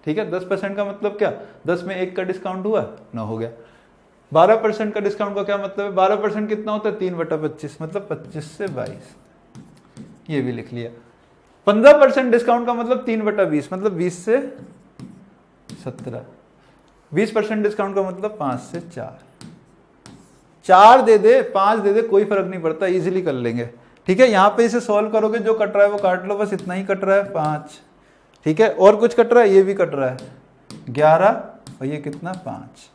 ठीक है। 10% का मतलब क्या, 10 में 1 का डिस्काउंट हुआ 9 हो गया। 12% का डिस्काउंट का क्या मतलब है, 12% कितना होता है, 3/25, मतलब 25 से 22, ये भी लिख लिया। 15% डिस्काउंट का मतलब 3/20, मतलब 20 से 17। 20% डिस्काउंट का मतलब 5 से 4। 4 दे दे 5 दे दे कोई फर्क नहीं पड़ता, इजीली कर लेंगे, ठीक है। यहां पे इसे सॉल्व करोगे, जो कट रहा है वो काट लो, बस इतना ही कट रहा है 5, ठीक है। और कुछ कट रहा है, ये भी कट रहा है 11 और ये कितना 5।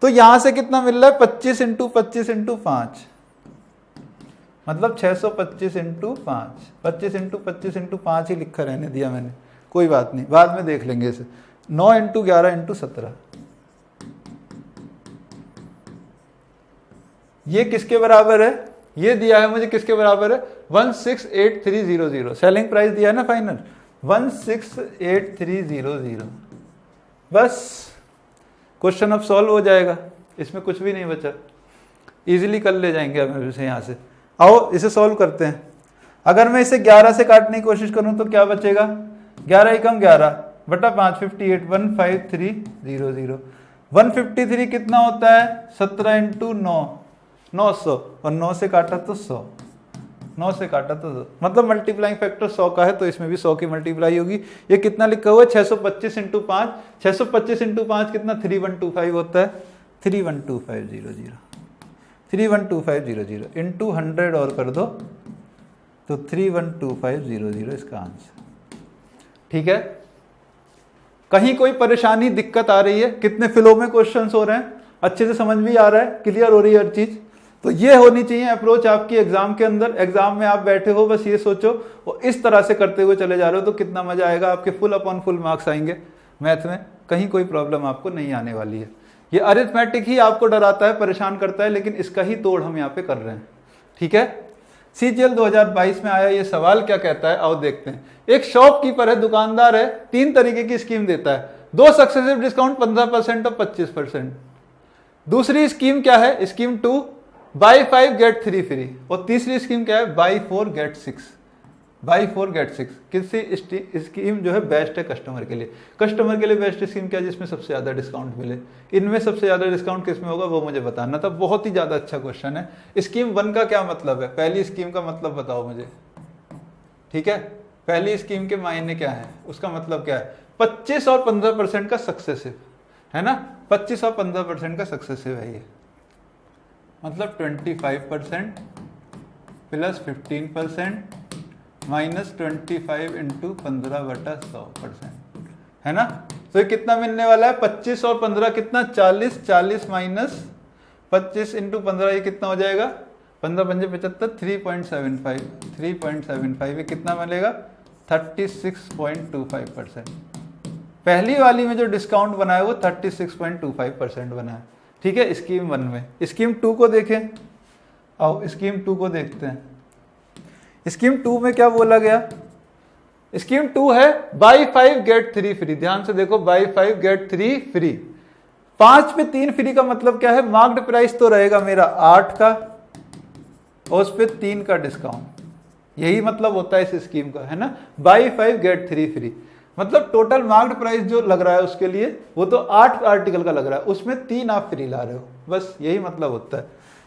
तो यहां से कितना मिल रहा है, 25 × 25 × 5, मतलब 625 × 5, 25 × 25 × 5 ही लिखा रहने दिया मैंने, कोई बात नहीं, बाद में देख लेंगे इसे। 9 × 11 × 17, ये किसके बराबर है? ये दिया है मुझे किसके बराबर है? 168300। सेलिंग प्राइस दिया है ना फाइनल 168300। बस क्वेश्चन अब सॉल्व हो जाएगा, इसमें कुछ भी नहीं बचा, इजीली कर ले जाएंगे अब इसे यहाँ से। आओ इसे सॉल्व करते हैं। अगर मैं इसे 11 से काटने की कोशिश करूं तो क्या बचेगा? 11 × 11 बटा 5, 58, 15300। 153 कितना होता है? 17 × 9, 900, और 9 से काटा तो 100, 9 से काटा तो 100, मतलब मल्टीप्लाइंग फैक्टर 100 का है, तो इसमें भी 100 की मल्टीप्लाई होगी। ये कितना लिखा हुआ है? 625 × 5, 625 × 5 कितना? 3125 होता है। 312500, 312500 इंटू 100 और कर दो तो 312500 इसका आंसर। ठीक है, कहीं कोई परेशानी दिक्कत आ रही है? कितने फ्लो में क्वेश्चंस हो रहे हैं? अच्छे से समझ भी आ रहा है? क्लियर हो रही है हर चीज? तो ये होनी चाहिए अप्रोच आपकी एग्जाम के अंदर। एग्जाम में आप बैठे हो बस ये सोचो और इस तरह से करते हुए चले जा रहे हो तो कितना मजा आएगा, आपके फुल अपॉन फुल मार्क्स आएंगे मैथ में, कहीं कोई प्रॉब्लम आपको नहीं आने वाली है। ये अरिथमेटिक ही आपको डराता है, परेशान करता है, लेकिन इसका ही तोड़ हम यहाँ पे कर रहे हैं। ठीक है, CGL 2022 में आया ये सवाल क्या कहता है, आओ देखते हैं। एक शॉपकीपर है, दुकानदार है, 3 तरीके की स्कीम देता है। 2 सक्सेसिव डिस्काउंट 15% और 25%। दूसरी स्कीम क्या है? Scheme 2 buy 5 get 3 free. और तीसरी स्कीम क्या है? Buy 4 get 6, buy 4 get 6। किसी स्कीम जो है बेस्ट है कस्टमर के लिए? कस्टमर के लिए बेस्ट स्कीम क्या है? जिसमें सबसे ज्यादा डिस्काउंट मिले। इनमें सबसे ज्यादा डिस्काउंट किसमें होगा वो मुझे बताना था। बहुत ही ज्यादा अच्छा क्वेश्चन है। स्कीम 1 का क्या मतलब है? पहली स्कीम का मतलब बताओ मुझे। ठीक है, पहली स्कीम के मायने क्या है, उसका मतलब क्या है? 25 और 15% का सक्सेसिव है ना, 25 और 15% का सक्सेसिव है ये, मतलब 25% प्लस 15% माइनस 25 इंटू 15/100%, है ना। तो ये कितना मिलने वाला है? 25 और 15 कितना? 40, 40 माइनस 25 इंटू 15 ये कितना हो जाएगा? 15 पंजे 75, 3.75, 3.75 ये कितना मिलेगा? 36.25%। पहली वाली में जो डिस्काउंट बना है वो 36.25% बना है। ठीक है, स्कीम 1 में। स्कीम 2 को देखें, आओ स्कीम 2 को देखते हैं। स्कीम 2 में क्या बोला गया? स्कीम 2 है बाई 5 गेट 3 फ्री। ध्यान से देखो, बाई 5 गेट 3 फ्री। 5 पे 3 फ्री का मतलब क्या है? मार्क्ड प्राइस तो रहेगा मेरा 8 का और उस पे 3 का डिस्काउंट, यही मतलब होता है इस स्कीम का, है ना। बाई 5 गेट 3 फ्री मतलब टोटल मार्क्ड प्राइस जो लग रहा है उसके लिए वो तो 8 आर्टिकल का लग रहा है, उसमें 3 आप फ्री ला रहे हो, बस यही मतलब होता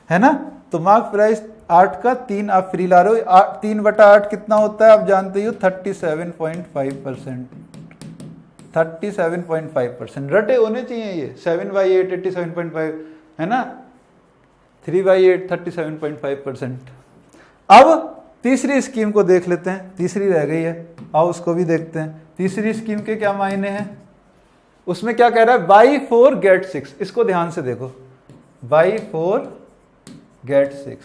है ना। तो मार्क प्राइस 8 का 3 आप फ्री ला रहे हो। 3/8 कितना होता है आप जानते हो? 37.5%, 37.5%। रटे होने चाहिए ये। 7/8 87.5 है ना, 3/8 37.5%। अब तीसरी स्कीम को देख लेते हैं, तीसरी रह गई है, आओ उसको भी देखते हैं। तीसरी स्कीम के क्या मायने हैं? उसमें क्या कह रहा है? Buy 4 get 6। इसको ध्यान से देखो, बाई 4 गेट 6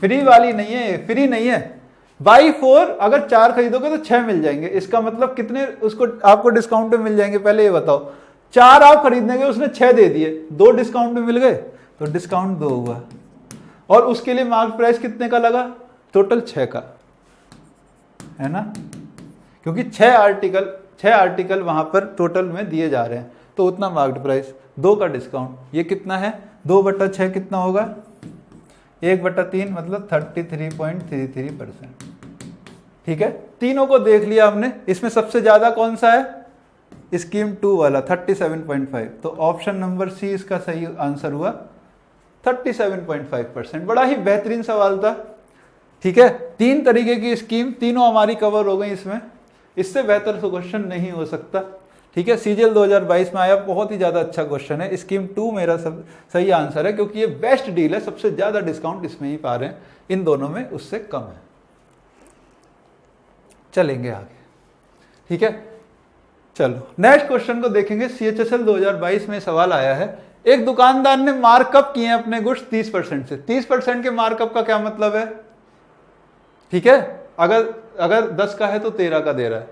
फ्री वाली नहीं है, ये फ्री नहीं है। बाई 4 अगर 4 खरीदोगे तो 6 मिल जाएंगे। इसका मतलब कितने उसको आपको डिस्काउंट में मिल जाएंगे? पहले ये बताओ। 4 आप खरीदने गए, उसने 6 दे दिए, 2 डिस्काउंट में मिल गए, तो डिस्काउंट 2 हुआ। और उसके लिए मार्क प्राइस कितने का लगा? टोटल 6 का, है ना, क्योंकि 6 आर्टिकल वहां पर टोटल में दिए जा रहे हैं, तो उतना मार्क्ड प्राइस। 2 का डिस्काउंट, ये कितना है? 2/6 कितना होगा? 1/3 मतलब 33.33%। ठीक है, तीनों को देख लिया हमने। इसमें सबसे ज्यादा कौन सा है? स्कीम 2 वाला 37.5। तो ऑप्शन नंबर सी इसका सही आंसर हुआ, 37.5%। बड़ा ही बेहतरीन सवाल था। ठीक है, 3 तरीके की स्कीम, तीनों हमारी कवर हो गई इसमें। इससे बेहतर क्वेश्चन नहीं हो सकता। ठीक है, CGL 2022 में आया, बहुत ही ज्यादा अच्छा क्वेश्चन है। स्कीम 2 मेरा सब सही आंसर है, क्योंकि ये बेस्ट डील है, सबसे ज्यादा डिस्काउंट इसमें ही पा रहे हैं, इन दोनों में उससे कम है। चलेंगे आगे। ठीक है, चलो नेक्स्ट क्वेश्चन को देखेंगे। CHSL 2022 में सवाल आया है, एक दुकानदार ने मार्कअप किए अपने गुड्स 30% से। 30% के मार्कअप का क्या मतलब है? ठीक है, अगर 10 का है तो 13 का दे रहा है,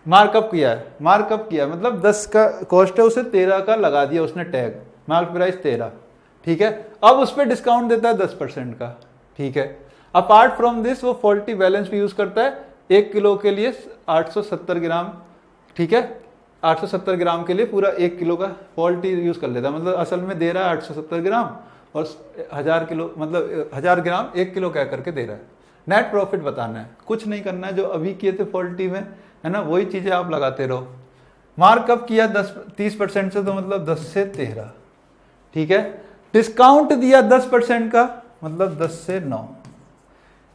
मार्कअप किया है, मार्कअप किया मतलब 10 का कॉस्ट है, उसे 13 का लगा दिया उसने टैग, मार्क प्राइस 13, ठीक है। अब उस पर डिस्काउंट देता है 10% का, ठीक है। अपार्ट फ्रॉम दिस वो फॉल्टी बैलेंस भी यूज करता है 1 किलो के लिए 870 ग्राम, ठीक है। 870 ग्राम के लिए पूरा 1 किलो का फॉल्टी यूज कर लेता है, मतलब असल में दे रहा है 870 ग्राम और 1000 किलो, मतलब 1000 ग्राम 1 किलो कह करके दे रहा है। नेट प्रॉफिट बताना है, कुछ नहीं करना है, जो अभी किए थे फॉल्टी में, है ना, वही चीजें आप लगाते रहो। मार्कअप किया 30% से, तो मतलब 10 से 13, ठीक है। डिस्काउंट दिया 10% का, मतलब 10 से 9।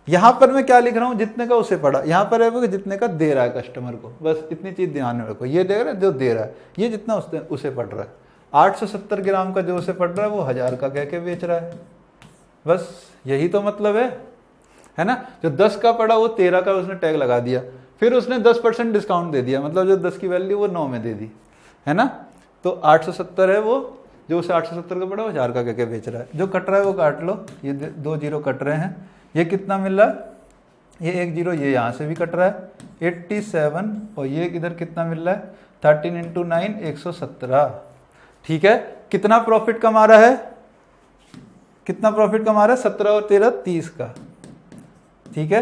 यहां पर मैं क्या लिख रहा हूं, जितने का उसे पड़ा, यहां पर है जितने का दे रहा है कस्टमर को, बस इतनी चीज ध्यान में रखो। ये दे रहा है जो दे रहा है, ये जितना उसे पड़ रहा है। 870 ग्राम का जो उसे पड़ रहा है वो 1000 का कह के बेच रहा है, बस यही तो मतलब है ना। जो 10 का पड़ा वो 13 का उसने टैग लगा दिया, फिर उसने 10% डिस्काउंट दे दिया, मतलब जो 10 की वैल्यू वो 9 में दे दी, है ना। तो 870 है वो, जो उसे 870 का पड़ा वो 1000 का कह के बेच रहा है। जो कट रहा है वो काट लो, ये 2 जीरो कट रहे हैं, ये कितना मिल रहा है, ये 1 जीरो, ये यहाँ से भी कट रहा है 87, और ये इधर कितना मिल रहा है 13 × 9 117, ठीक है। कितना प्रॉफिट कमा रहा है, कितना प्रॉफिट कमा रहा है, 17 और 13 30 का, ठीक है।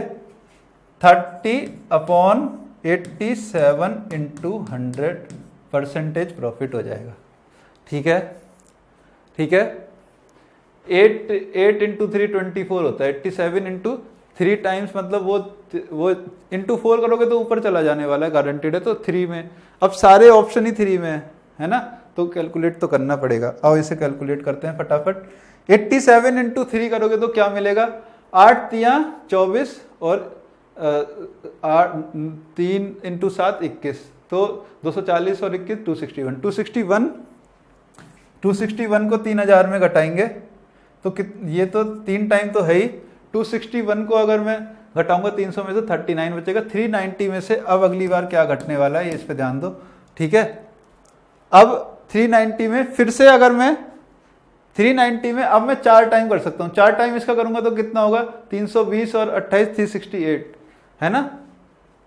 30/87 × 100% प्रॉफिट हो जाएगा, ठीक है, ठीक है। 8 × 3 24 होता है, 87 × 3 टाइम्स, मतलब वो इंटू 4 करोगे तो ऊपर चला जाने वाला है, गारंटेड है। तो 3 में, अब सारे ऑप्शन ही 3 में है ना, तो कैलकुलेट तो करना पड़ेगा। अब इसे कैलकुलेट करते हैं फटाफट। 87 × 3 करोगे तो क्या मिलेगा, 8 × 24 और 3 × 7 21, तो 240 और 21 261 को 3000 में घटाएंगे तो ये तो 3 टाइम तो है ही। 261 को अगर मैं घटाऊंगा 300 में से 39 बचेगा। 390 में से अब अगली बार क्या घटने वाला है, इस पे ध्यान दो, ठीक है। अब 390 में फिर से अगर मैं 390 में अब मैं 4 टाइम कर सकता हूँ, 4 टाइम इसका करूंगा तो कितना होगा, 320 और 28 368, है ना।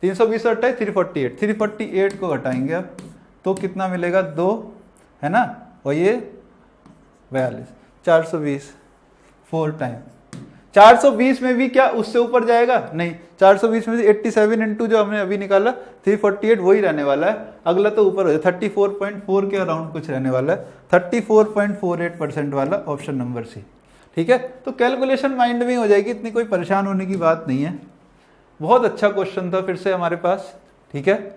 320 और 28 348, 348 को घटाएंगे अब तो कितना मिलेगा 2, है ना, और ये 42, 420 4 टाइम। 420 में भी क्या उससे ऊपर जाएगा, नहीं, 420 में से 87 इंटू जो हमने अभी निकाला 348 वही रहने वाला है, अगला तो ऊपर हो जाए 34.4 के अराउंड कुछ रहने वाला है, 34.48% वाला ऑप्शन नंबर सी, ठीक है। तो कैलकुलेशन माइंड में हो जाएगी, इतनी कोई परेशान होने की बात नहीं है। बहुत अच्छा क्वेश्चन था फिर से हमारे पास, ठीक है।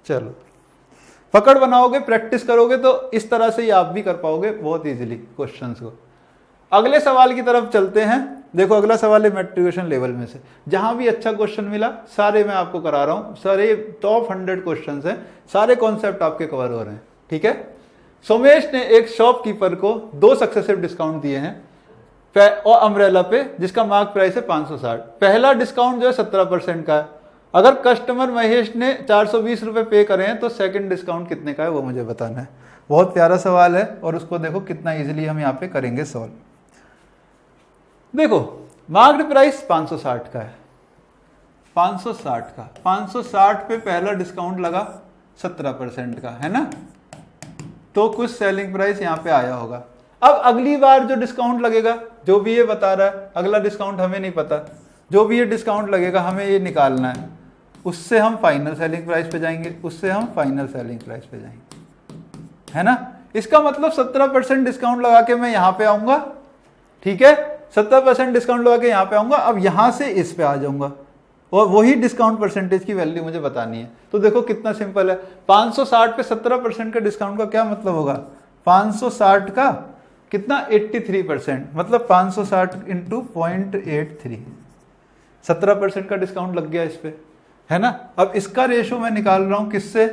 चलो, पकड़ बनाओगे, प्रैक्टिस करोगे तो इस तरह से ही आप भी कर पाओगे बहुत इजीली क्वेश्चंस को। अगले सवाल की तरफ चलते हैं। देखो अगला सवाल है मैट्रिकुलेशन लेवल में से, जहां भी अच्छा क्वेश्चन मिला सारे मैं आपको करा रहा हूं, सारे टॉप 100 क्वेश्चंस हैं, सारे कॉन्सेप्ट आपके कवर हो रहे हैं, ठीक है। सोमेश ने एक शॉपकीपर को 2 सक्सेसिव डिस्काउंट दिए हैं और अम्ब्रेला पे, जिसका मार्क प्राइस है 560। पहला डिस्काउंट जो है 17% का है। अगर कस्टमर महेश ने 420 रुपए पे करे हैं तो सेकंड डिस्काउंट कितने का है वो मुझे बताना है। बहुत प्यारा सवाल है और उसको देखो कितना इजीली हम यहाँ पे करेंगे सॉल्व। देखो मार्क्ड प्राइस 560 का है, 560 का, 560 पे पहला डिस्काउंट लगा 17% का, है ना, तो कुछ सेलिंग प्राइस यहाँ पे आया होगा। अब अगली बार जो डिस्काउंट लगेगा, जो भी ये बता रहा है, अगला डिस्काउंट हमें नहीं पता, जो भी ये डिस्काउंट लगेगा हमें ये निकालना है, उससे हम फाइनल सेलिंग प्राइस पे जाएंगे, उससे हम फाइनल सेलिंग प्राइस पे जाएंगे, है ना। इसका मतलब 17% डिस्काउंट लगा के मैं यहां पे आऊंगा, ठीक है, 17% डिस्काउंट लगा के यहां पे आऊंगा। अब यहां से इस पे आ जाऊंगा और वही डिस्काउंट परसेंटेज की वैल्यू मुझे बतानी है। तो देखो कितना सिंपल है, 560 पे 17% का डिस्काउंट का क्या मतलब होगा, 560 का कितना 83%, मतलब 560 इंटू 0.83, 17% का डिस्काउंट लग गया इस पे, है ना। अब इसका रेशो मैं निकाल रहा हूं किससे,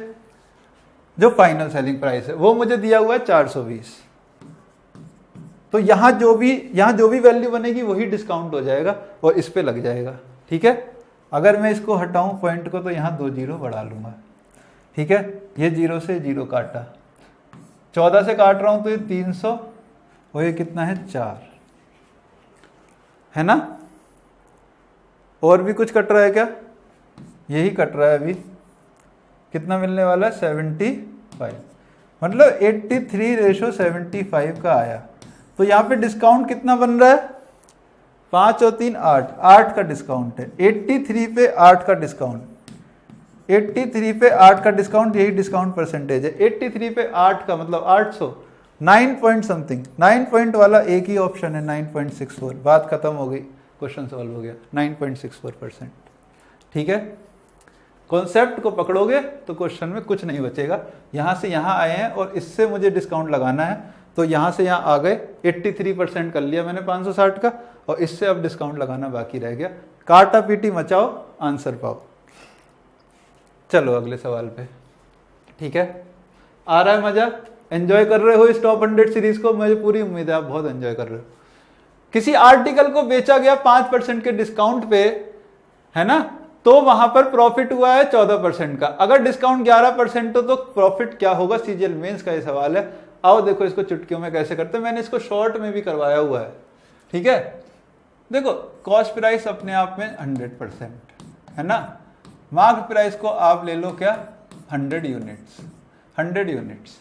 जो फाइनल सेलिंग प्राइस है वो मुझे दिया हुआ है 420, तो यहां जो भी वैल्यू बनेगी वही डिस्काउंट हो जाएगा और इस पे लग जाएगा, ठीक है। अगर मैं इसको हटाऊं पॉइंट को तो यहां 2 जीरो बढ़ा लूंगा, ठीक है। ये 0 से 0 काटा, 14 से काट रहा हूं तो ये 300 और ये कितना है 4, है ना। और भी कुछ कट रहा है क्या, यही कट रहा है अभी, कितना मिलने वाला है 75, मतलब 83:75 का आया। तो यहाँ पे डिस्काउंट कितना बन रहा है, 5 और 3 8, 8 का डिस्काउंट है। 83 पे 8 का डिस्काउंट, 83 पे 8 का डिस्काउंट, यही डिस्काउंट परसेंटेज है। 83 पे 8 का मतलब 800, 9 पॉइंट समथिंग, 9 पॉइंट वाला एक ही ऑप्शन है 9.64। बात खत्म हो गई, क्वेश्चन सॉल्व हो गया। 9.64%। ठीक है, कॉन्सेप्ट को पकड़ोगे तो क्वेश्चन में कुछ नहीं बचेगा। यहाँ से यहाँ आए हैं और इससे मुझे डिस्काउंट लगाना है, तो यहाँ से यहाँ आ गए, 83% कर लिया मैंने 560 का, और इससे अब डिस्काउंट लगाना बाकी रह गया। काटा पीटी मचाओ, आंसर पाओ। चलो अगले सवाल पे। ठीक है, आ रहा है मजा, एंजॉय कर रहे हो इस टॉप 100 सीरीज को, मुझे पूरी उम्मीद है आप बहुत एंजॉय कर रहे हो। किसी आर्टिकल को बेचा गया 5% के डिस्काउंट पे, है ना, तो वहां पर प्रॉफिट हुआ है 14% का। अगर डिस्काउंट 11% हो तो प्रॉफिट क्या होगा, सीजीएल मेंस का ये सवाल है। आओ देखो इसको चुटकियों में कैसे करते हैं, मैंने इसको शॉर्ट में भी करवाया हुआ है। ठीक है, देखो कॉस्ट प्राइस अपने आप में 100% है ना, मार्क प्राइस को आप ले लो क्या 100 यूनिट्स, 100 यूनिट्स।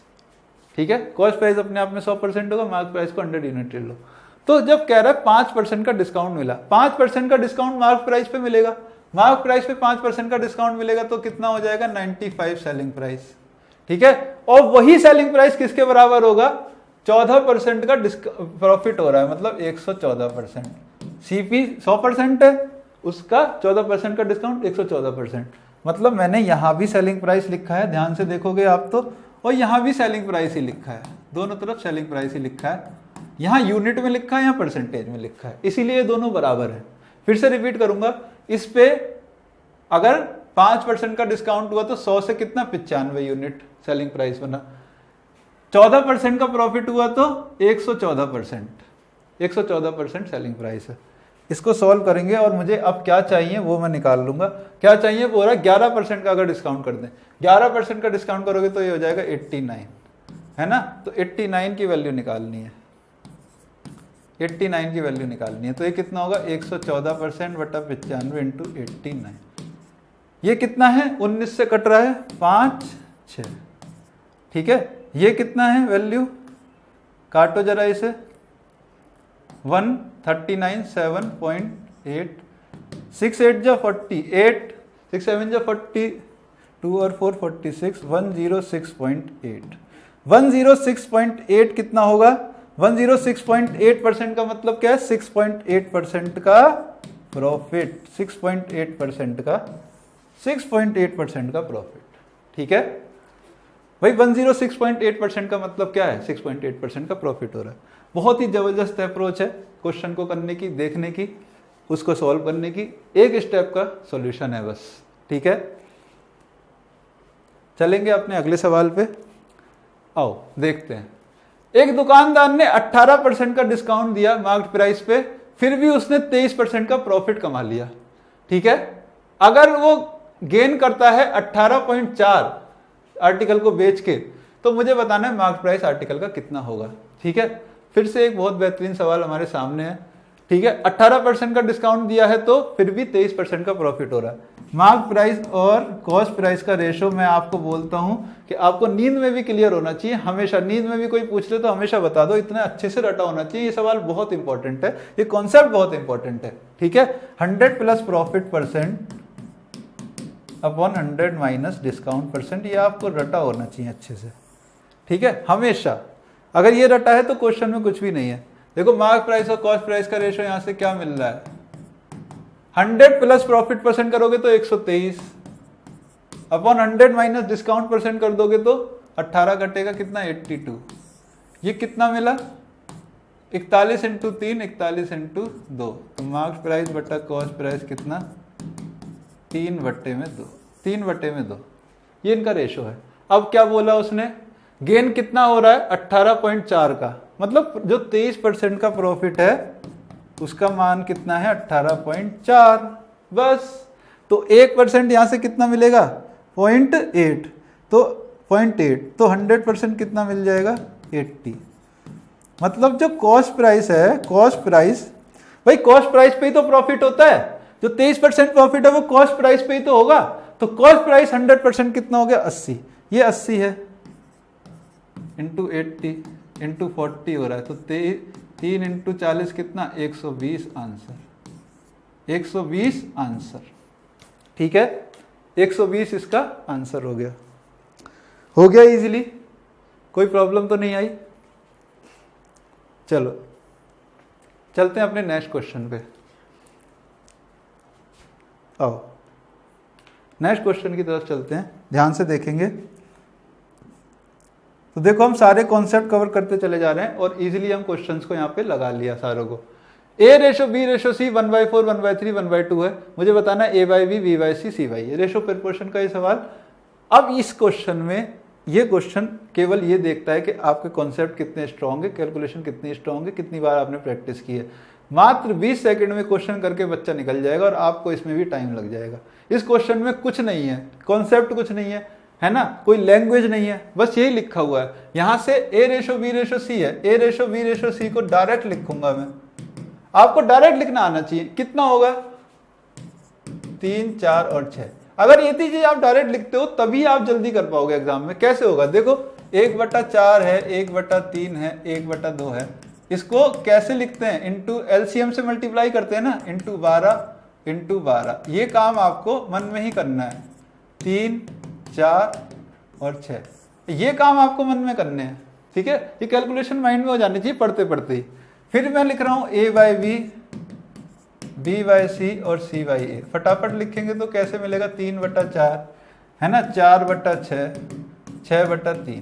ठीक है, कॉस्ट प्राइस अपने आप में 100% होगा, मार्क प्राइस को 100 यूनिट ले लो। तो जब कह रहा है 5% का डिस्काउंट मिला, 5% का डिस्काउंट मार्क प्राइस पे मिलेगा, मार्क प्राइस पे 5% का डिस्काउंट मिलेगा तो कितना हो जाएगा 95 सेलिंग प्राइस। ठीक है, और वही सेलिंग प्राइस किसके बराबर होगा, 14% का प्रॉफिट हो रहा है, मतलब 114%। सीपी 100% है, उसका 14% का डिस्काउंट 114%। मतलब मैंने यहां भी सेलिंग प्राइस लिखा है, ध्यान से देखोगे आप तो, और यहां भी सेलिंग प्राइस ही लिखा है, दोनों तरफ सेलिंग प्राइस ही लिखा है। यहां यूनिट में लिखा है, यहां परसेंटेज में लिखा है, इसीलिए दोनों बराबर है। फिर से रिपीट करूंगा, इस पे अगर 5% का डिस्काउंट हुआ तो 100 से कितना 95 यूनिट सेलिंग प्राइस बना, 14% का प्रॉफिट हुआ तो 114% सेलिंग प्राइस है। इसको सॉल्व करेंगे और मुझे अब क्या चाहिए वो मैं निकाल लूंगा। क्या चाहिए, वो रहा 11% का अगर डिस्काउंट कर दें, 11% का डिस्काउंट करोगे तो ये हो जाएगा 89, है ना। तो 89 की वैल्यू निकालनी है, 89 की वैल्यू निकालनी है। तो ये कितना होगा 114% बटा 95 इंटू 89। ये कितना है, 19 से कट रहा है 5 6। ठीक है, ये कितना है वैल्यू, काटो जरा इसे, 139 7.8, 6 8 जा 48, 6 7 जा 40, 2 और 4 46, 106.8। 106.8 कितना होगा, 106.8% का मतलब क्या है, 6.8% का प्रॉफिट, 6.8% का 6.8% का प्रॉफिट। ठीक है भाई, 106.8% का मतलब क्या है, 6.8% का प्रॉफिट हो रहा है। बहुत ही जबरदस्त अप्रोच है क्वेश्चन को करने की, देखने की, उसको सॉल्व करने की, एक स्टेप का सॉल्यूशन है बस। ठीक है, चलेंगे अपने अगले सवाल पे। आओ देखते हैं। एक दुकानदार ने 18% का डिस्काउंट दिया मार्केट प्राइस पे, फिर भी उसने 23% का प्रॉफिट कमा लिया। ठीक है, अगर वो गेन करता है 18.4 आर्टिकल को बेच के, तो मुझे बताना है मार्केट प्राइस आर्टिकल का कितना होगा। ठीक है, फिर से एक बहुत बेहतरीन सवाल हमारे सामने है। ठीक है, 18% का डिस्काउंट दिया है तो फिर भी 23% का प्रॉफिट हो रहा है। मार्क प्राइस और कॉस्ट प्राइस का रेशो मैं आपको बोलता हूं कि आपको नींद में भी क्लियर होना चाहिए। हमेशा नींद में भी कोई पूछ ले तो हमेशा बता दो, इतना अच्छे से रटा होना चाहिए। ये सवाल बहुत इंपॉर्टेंट है, ये कॉन्सेप्ट बहुत इंपॉर्टेंट है। ठीक है, 100 plus profit percent upon 100 minus discount percent, ये आपको रटा होना चाहिए अच्छे से। ठीक है, हमेशा अगर ये रटा है तो क्वेश्चन में कुछ भी नहीं है। देखो मार्क प्राइस और कॉस्ट प्राइस का रेशो यहां से क्या मिल रहा है, 100 प्लस प्रॉफिट परसेंट करोगे तो 123 अपॉन 100 माइनस डिस्काउंट परसेंट कर दोगे तो 18 कटेगा कितना 82। ये कितना मिला 41 इंटू 3, 41 इंटू 2। तो मार्क प्राइस बटा कॉस्ट प्राइस कितना 3/2, 3/2। ये इनका रेशो है। अब क्या बोला उसने, गेन कितना हो रहा है 18.4 का, मतलब जो 23% का प्रॉफिट है उसका मान कितना है 18.4 बस। तो 1% यहां से कितना मिलेगा 0.8, तो 0.8 तो 100% कितना मिल जाएगा 80। मतलब जो कॉस्ट प्राइस है, कॉस्ट प्राइस भाई कॉस्ट प्राइस पे ही तो प्रॉफिट होता है, जो 23% प्रॉफिट है वो कॉस्ट प्राइस पे ही तो होगा। तो कॉस्ट प्राइस 100% कितना हो गया 80, ये 80 है इंटू 80 इंटू 40 हो रहा है, तो 3 इंटू 40 कितना 120 आंसर, 120 आंसर। ठीक है, 120 इसका आंसर हो गया इजीली, कोई प्रॉब्लम तो नहीं आई। चलो चलते हैं अपने नेक्स्ट क्वेश्चन पे। आओ नेक्स्ट क्वेश्चन की तरफ चलते हैं, ध्यान से देखेंगे तो देखो हम सारे कॉन्सेप्ट कवर करते चले जा रहे हैं और इजीली हम क्वेश्चंस को यहाँ पे लगा लिया सारों को। A ratio B ratio C 1/4 1/3 1/2 है, मुझे बताना है A by B, B by C, C by A, ratio proportion का ये सवाल। अब इस क्वेश्चन में ये क्वेश्चन केवल ये देखता है कि आपके कॉन्सेप्ट कितने स्ट्रांग है, कैलकुलेशन कितनी स्ट्रांग है, कितनी बार आपने प्रैक्टिस की है। मात्र 20 सेकंड में क्वेश्चन करके बच्चा निकल जाएगा और आपको इसमें भी टाइम लग जाएगा। इस क्वेश्चन में कुछ नहीं है, कॉन्सेप्ट कुछ नहीं है ना, कोई लैंग्वेज नहीं है, बस यही लिखा हुआ है। यहां से A ratio B ratio C है, A ratio B ratio C को डायरेक्ट लिखूंगा मैं, आपको डायरेक्ट लिखना आना चाहिए। कितना होगा 3 4 और 6। अगर ये चीज आप डायरेक्ट लिखते हो तभी आप जल्दी कर पाओगे एग्जाम में। कैसे होगा देखो, 1/4 है, 1/3 है, 1/2 है, इसको कैसे लिखते हैं, इंटू एलसीएम से मल्टीप्लाई करते हैं ना, इंटू 12। ये काम आपको मन में ही करना है, 3 4 और 6, ये काम आपको मन में करने हैं। ठीक है, ये कैलकुलेशन माइंड में हो जानी चाहिए पढ़ते पढ़ते ही। फिर मैं लिख रहा हूं A by B, B by C और C बाई ए। फटाफट लिखेंगे तो कैसे मिलेगा, 3/4 है ना, 4/6, 6/3।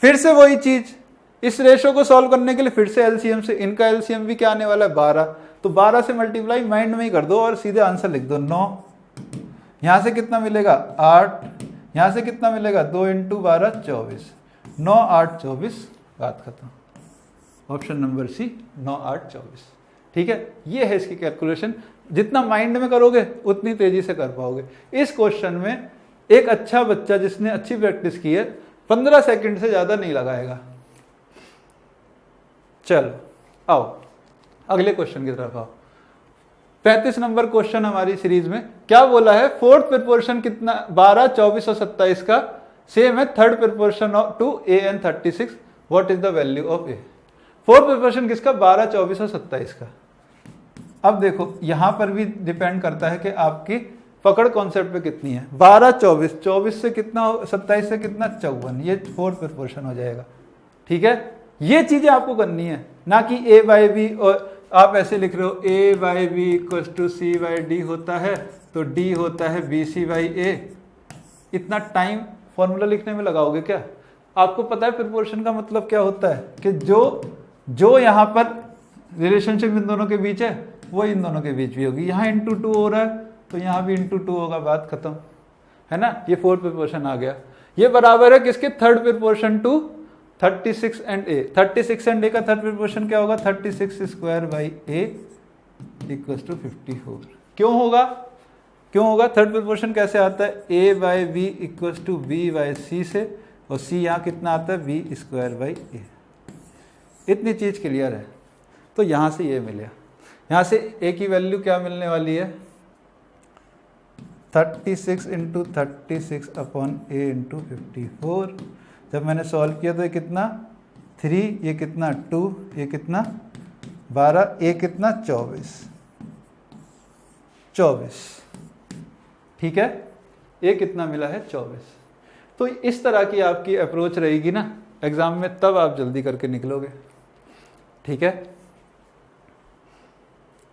फिर से वही चीज, इस रेशो को सॉल्व करने के लिए फिर से एलसीएम से, इनका एलसीएम भी क्या आने वाला है 12, तो 12 से मल्टीप्लाई माइंड में ही कर दो और सीधे आंसर लिख दो 9। यहां से कितना मिलेगा 8, यहां से कितना मिलेगा 2 इंटू 12 24, 9 8 24, बात खत्म। Option number C 9 8 24। ठीक है, ये है इसकी कैलकुलेशन। जितना माइंड में करोगे उतनी तेजी से कर पाओगे। इस क्वेश्चन में एक अच्छा बच्चा जिसने अच्छी प्रैक्टिस की है 15 सेकंड से ज्यादा नहीं लगाएगा। चलो आओ अगले क्वेश्चन की तरफ आओ। 35 नंबर क्वेश्चन हमारी सीरीज में क्या बोला है, फोर्थ प्रोपोर्शन कितना 12 24 और 27 का सेम है third proportion to A and 36, what is the value of A। Fourth proportion किसका 12 24 और 27 का। अब देखो यहां पर भी डिपेंड करता है कि आपकी पकड़ कॉन्सेप्ट पे कितनी है। 12 24, 24 से कितना, 27 से कितना 54, ये फोर्थ प्रोपोर्शन हो जाएगा। ठीक है, ये चीजें आपको करनी है, ना कि A बाई बी, और आप ऐसे लिख रहे हो A by B equal to C by D होता है तो D होता है BC बाई A। इतना टाइम फॉर्मूला लिखने में लगाओगे क्या? आपको पता है प्रोपोर्शन का मतलब क्या होता है कि जो यहाँ पर रिलेशनशिप इन दोनों के बीच है वो इन दोनों के बीच भी होगी। यहाँ इंटू 2 हो रहा है तो यहाँ भी इंटू 2 होगा, बात खत्म है ना। ये फोर्थ प्रोपोर्शन आ गया। ये बराबर है किसके, third proportion to 36 and A। 36 and A का थर्ड प्रोपोर्शन क्या होगा, 36 square by A equals to 54। क्यों होगा थर्ड प्रोपोर्शन कैसे आता है, A by B equals to B by C से, और C यहाँ कितना आता है B स्क्वायर बाई A। इतनी चीज क्लियर है, तो यहां से ये मिले। यहां से A की वैल्यू क्या मिलने वाली है, 36 इंटू 36 अपॉन A इंटू 54। जब मैंने सॉल्व किया तो ये कितना 3, ये कितना 2, ये कितना 12, A कितना 24। ठीक है, A कितना मिला है 24। तो इस तरह की आपकी अप्रोच रहेगी ना एग्जाम में, तब आप जल्दी करके निकलोगे। ठीक है,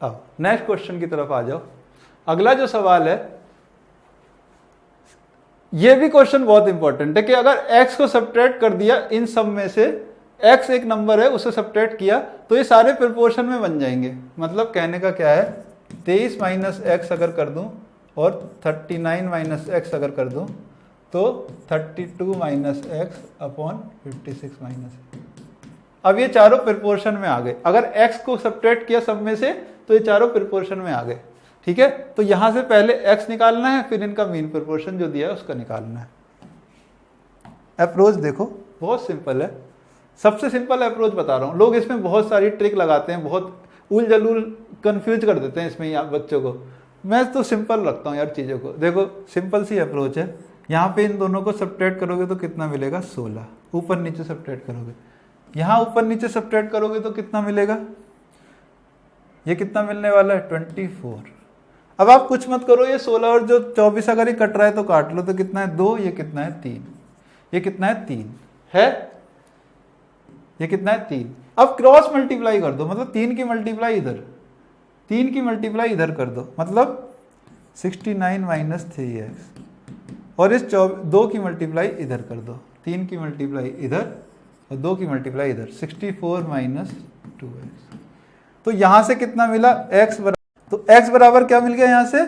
अब नेक्स्ट क्वेश्चन की तरफ आ जाओ। अगला जो सवाल है, यह भी क्वेश्चन बहुत इंपॉर्टेंट है कि अगर x को सब्ट्रैक्ट कर दिया इन सब में से, x एक नंबर है उसे सब्ट्रैक्ट किया तो ये सारे प्रोपोर्शन में बन जाएंगे। मतलब कहने का क्या है, 23 माइनस एक्स अगर कर दूं और 39 माइनस एक्स अगर कर दूं तो 32 माइनस एक्स अपॉन 56 माइनस। अब ये चारों प्रोपोर्शन में आ गए। अगर x को सब्ट्रैक्ट किया सब में से तो ये चारों प्रोपोर्शन में आ गए। ठीक है, तो यहां से पहले x निकालना है, फिर इनका मीन प्रोपोर्शन जो दिया है उसका निकालना है। अप्रोच देखो बहुत सिंपल है, सबसे सिंपल अप्रोच बता रहा हूं। लोग इसमें बहुत सारी ट्रिक लगाते हैं, बहुत उल जलूल कंफ्यूज कर देते हैं इसमें आप बच्चों को। मैं तो सिंपल रखता हूँ यार चीज़ों को। देखो सिंपल सी अप्रोच है। यहाँ पे इन दोनों को सब्ट्रैक्ट करोगे तो कितना मिलेगा 16, ऊपर नीचे सब्ट्रैक्ट करोगे, यहाँ ऊपर नीचे सब्ट्रैक्ट करोगे तो कितना मिलेगा, ये कितना मिलने वाला है 24। अब आप कुछ मत करो, ये 16 और जो 24 अगर ये कट रहा है तो काट लो, तो कितना है 2, ये कितना है 3, ये कितना है 3 है, ये कितना है 3। अब क्रॉस मल्टीप्लाई कर दो, मतलब 3 की मल्टीप्लाई इधर, 3 की मल्टीप्लाई इधर कर दो, मतलब 69 माइनस 3x, और इस 2 की मल्टीप्लाई इधर कर दो, 3 की मल्टीप्लाई इधर और 2 की मल्टीप्लाई इधर, 64 माइनस 2x। तो यहां से कितना मिला x बराबर, तो x बराबर क्या मिल गया यहाँ से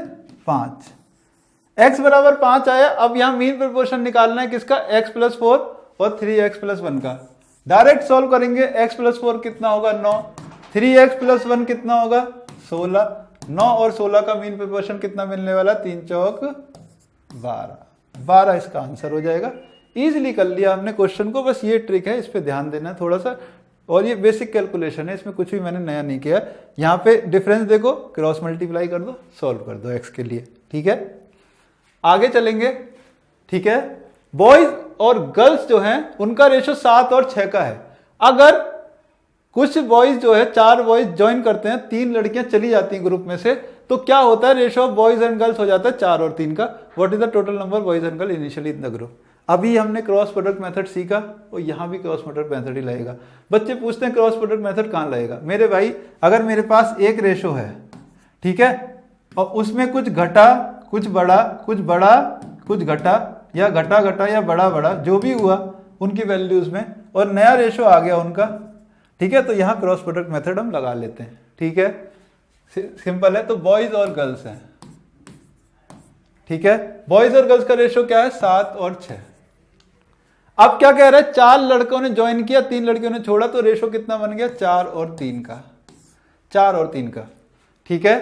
5, x बराबर 5 आया। अब यहाँ मीन प्रोपोर्शन निकालना है किसका, x प्लस 4 और 3x प्लस 1 का। डायरेक्ट सॉल्व करेंगे, x प्लस 4 कितना होगा 9, 3x प्लस 1 कितना होगा 16, 9 और 16 का मीन प्रोपोर्शन कितना मिलने वाला, 3 चौक 12 इसका आंसर हो जाएगा। इजीली कर लिया हमने क्वेश्चन को, बस ये ट्रिक है, इस पे ध्यान देना थोड़ा सा, और ये बेसिक कैलकुलेशन है, इसमें कुछ भी मैंने नया नहीं किया। यहाँ पे डिफरेंस देखो, क्रॉस मल्टीप्लाई कर दो, सॉल्व कर दो x के लिए, ठीक है। आगे चलेंगे, ठीक है। बॉयज और गर्ल्स जो हैं उनका रेशो 7 और 6 का है। अगर कुछ बॉयज जो है 4 बॉयज ज्वाइन करते हैं, 3 लड़कियां चली जाती हैं ग्रुप में से, तो क्या होता है, ratio of boys and girls हो जाता है 4 और 3 का। What is the total number boys and girl initially in the group. अभी हमने क्रॉस प्रोडक्ट मेथड सीखा और यहाँ भी क्रॉस प्रोडक्ट मेथड ही लगेगा। बच्चे पूछते हैं क्रॉस प्रोडक्ट मेथड कहाँ लगेगा। मेरे भाई अगर मेरे पास एक रेशो है, ठीक है, और उसमें कुछ घटा कुछ बड़ा कुछ बड़ा कुछ घटा या घटा घटा या बड़ा बड़ा जो भी हुआ उनकी वैल्यूज में, और नया रेशो आ गया उनका, ठीक है, तो यहाँ क्रॉस प्रोडक्ट मेथड हम लगा लेते हैं, ठीक है। सिंपल है। तो बॉयज और गर्ल्स हैं, ठीक है। बॉयज और गर्ल्स का रेशो क्या है 7 और 6। अब क्या कह रहा है, 4 लड़कों ने ज्वाइन किया, 3 लड़कियों ने छोड़ा, तो रेशो कितना बन गया 4 और 3 का, 4 और 3 का, ठीक है।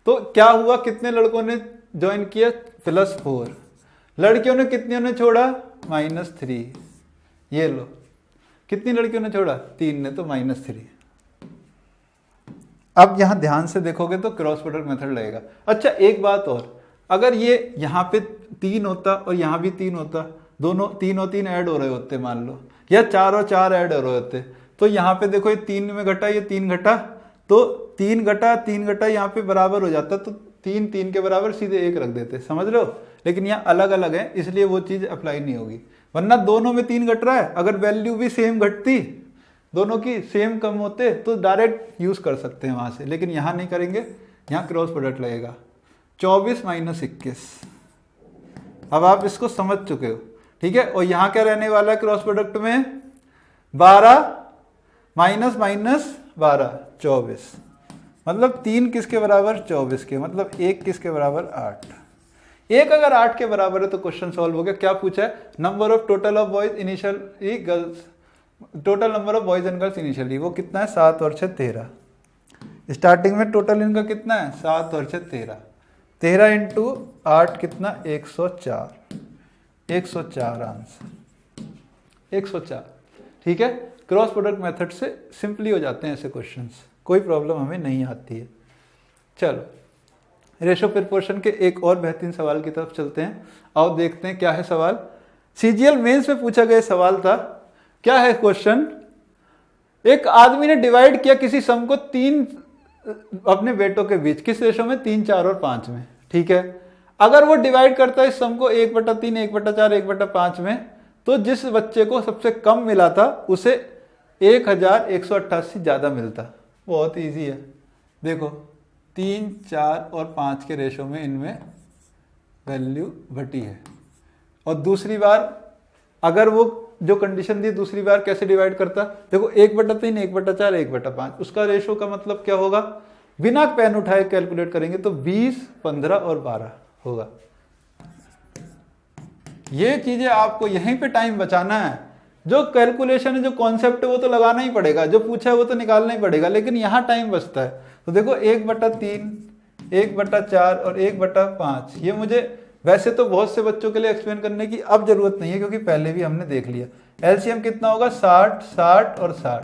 तो क्या हुआ, कितने लड़कों ने ज्वाइन किया +4, लड़कियों ने कितनियों ने छोड़ा -3। ये लो, कितनी लड़कियों ने छोड़ा 3 ने, तो -3। अब यहां ध्यान से देखोगे तो क्रॉस प्रोडक्ट मेथड लगेगा। अच्छा एक बात और, अगर ये यहाँ पे 3 होता और यहाँ भी 3 होता, दोनों 3 और 3 ऐड हो रहे होते मान लो, या 4 और 4 ऐड हो रहे होते, तो यहाँ पे देखो ये 3 में घटा, ये 3 घटा, तो 3 घटा यहाँ पे बराबर हो जाता, तो 3 3 के बराबर सीधे 1 रख देते, समझ रहे हो। लेकिन यहाँ अलग अलग है, इसलिए वो चीज अप्लाई नहीं होगी, वरना दोनों में 3 घट रहा है, अगर वैल्यू भी सेम घटती, दोनों की सेम कम होते, तो डायरेक्ट यूज कर सकते हैं वहां से, लेकिन यहाँ नहीं करेंगे, यहाँ क्रॉस प्रोडक्ट लगेगा। 24 माइनस 21, अब आप इसको समझ चुके हो, ठीक है। और यहाँ क्या रहने वाला है क्रॉस प्रोडक्ट में, 12 माइनस माइनस 12 24, मतलब 3 किसके बराबर 24 के, मतलब 1 किसके बराबर 8। 1 अगर 8 के बराबर है तो क्वेश्चन सॉल्व हो गया। क्या पूछा है, number of total of boys initially girls, total number of boys and girls initially, वो कितना है 7 और 6 13। स्टार्टिंग में टोटल इनका कितना है 7 और 6 13, 13 इंटू 8 कितना 104, 104 आंसर 104, ठीक है। क्रॉस प्रोडक्ट मेथड से सिंपली हो जाते हैं ऐसे क्वेश्चंस, कोई प्रॉब्लम हमें नहीं आती है। चलो रेशो प्रोपोर्शन के एक और बेहतरीन सवाल की तरफ चलते हैं। आओ देखते हैं क्या है सवाल। सीजीएल मेंस में पूछा गया सवाल था, क्या है क्वेश्चन, एक आदमी ने डिवाइड किया किसी सम को 3 अपने बेटों के बीच, किस रेशो में 3 4 और 5 में, ठीक है। अगर वो डिवाइड करता है इस सम को 1/3 1/4 1/5 में, तो जिस बच्चे को सबसे कम मिला था उसे 1188 ज्यादा मिलता। बहुत इजी है, देखो 3 4 और 5 के रेशो में इनमें वैल्यू घटी है, और दूसरी बार अगर वो जो कंडीशन दी दूसरी बार कैसे डिवाइड करता, देखो 1/3 1/4 1/5, उसका रेशो का मतलब क्या होगा, बिना पेन उठाए कैलकुलेट करेंगे तो 20 15 और 12 होगा। ये चीजें आपको यहीं पे टाइम बचाना है, जो कैलकुलेशन है जो कॉन्सेप्ट है वो तो लगाना ही पड़ेगा, जो पूछा है वो तो निकालना ही पड़ेगा, लेकिन यहाँ टाइम बचता है। तो देखो 1/3 1/4 और 1/5, ये मुझे वैसे तो बहुत से बच्चों के लिए एक्सप्लेन करने की अब जरूरत नहीं है, क्योंकि पहले भी हमने देख लिया। एलसीएम कितना होगा 60 60 और 60,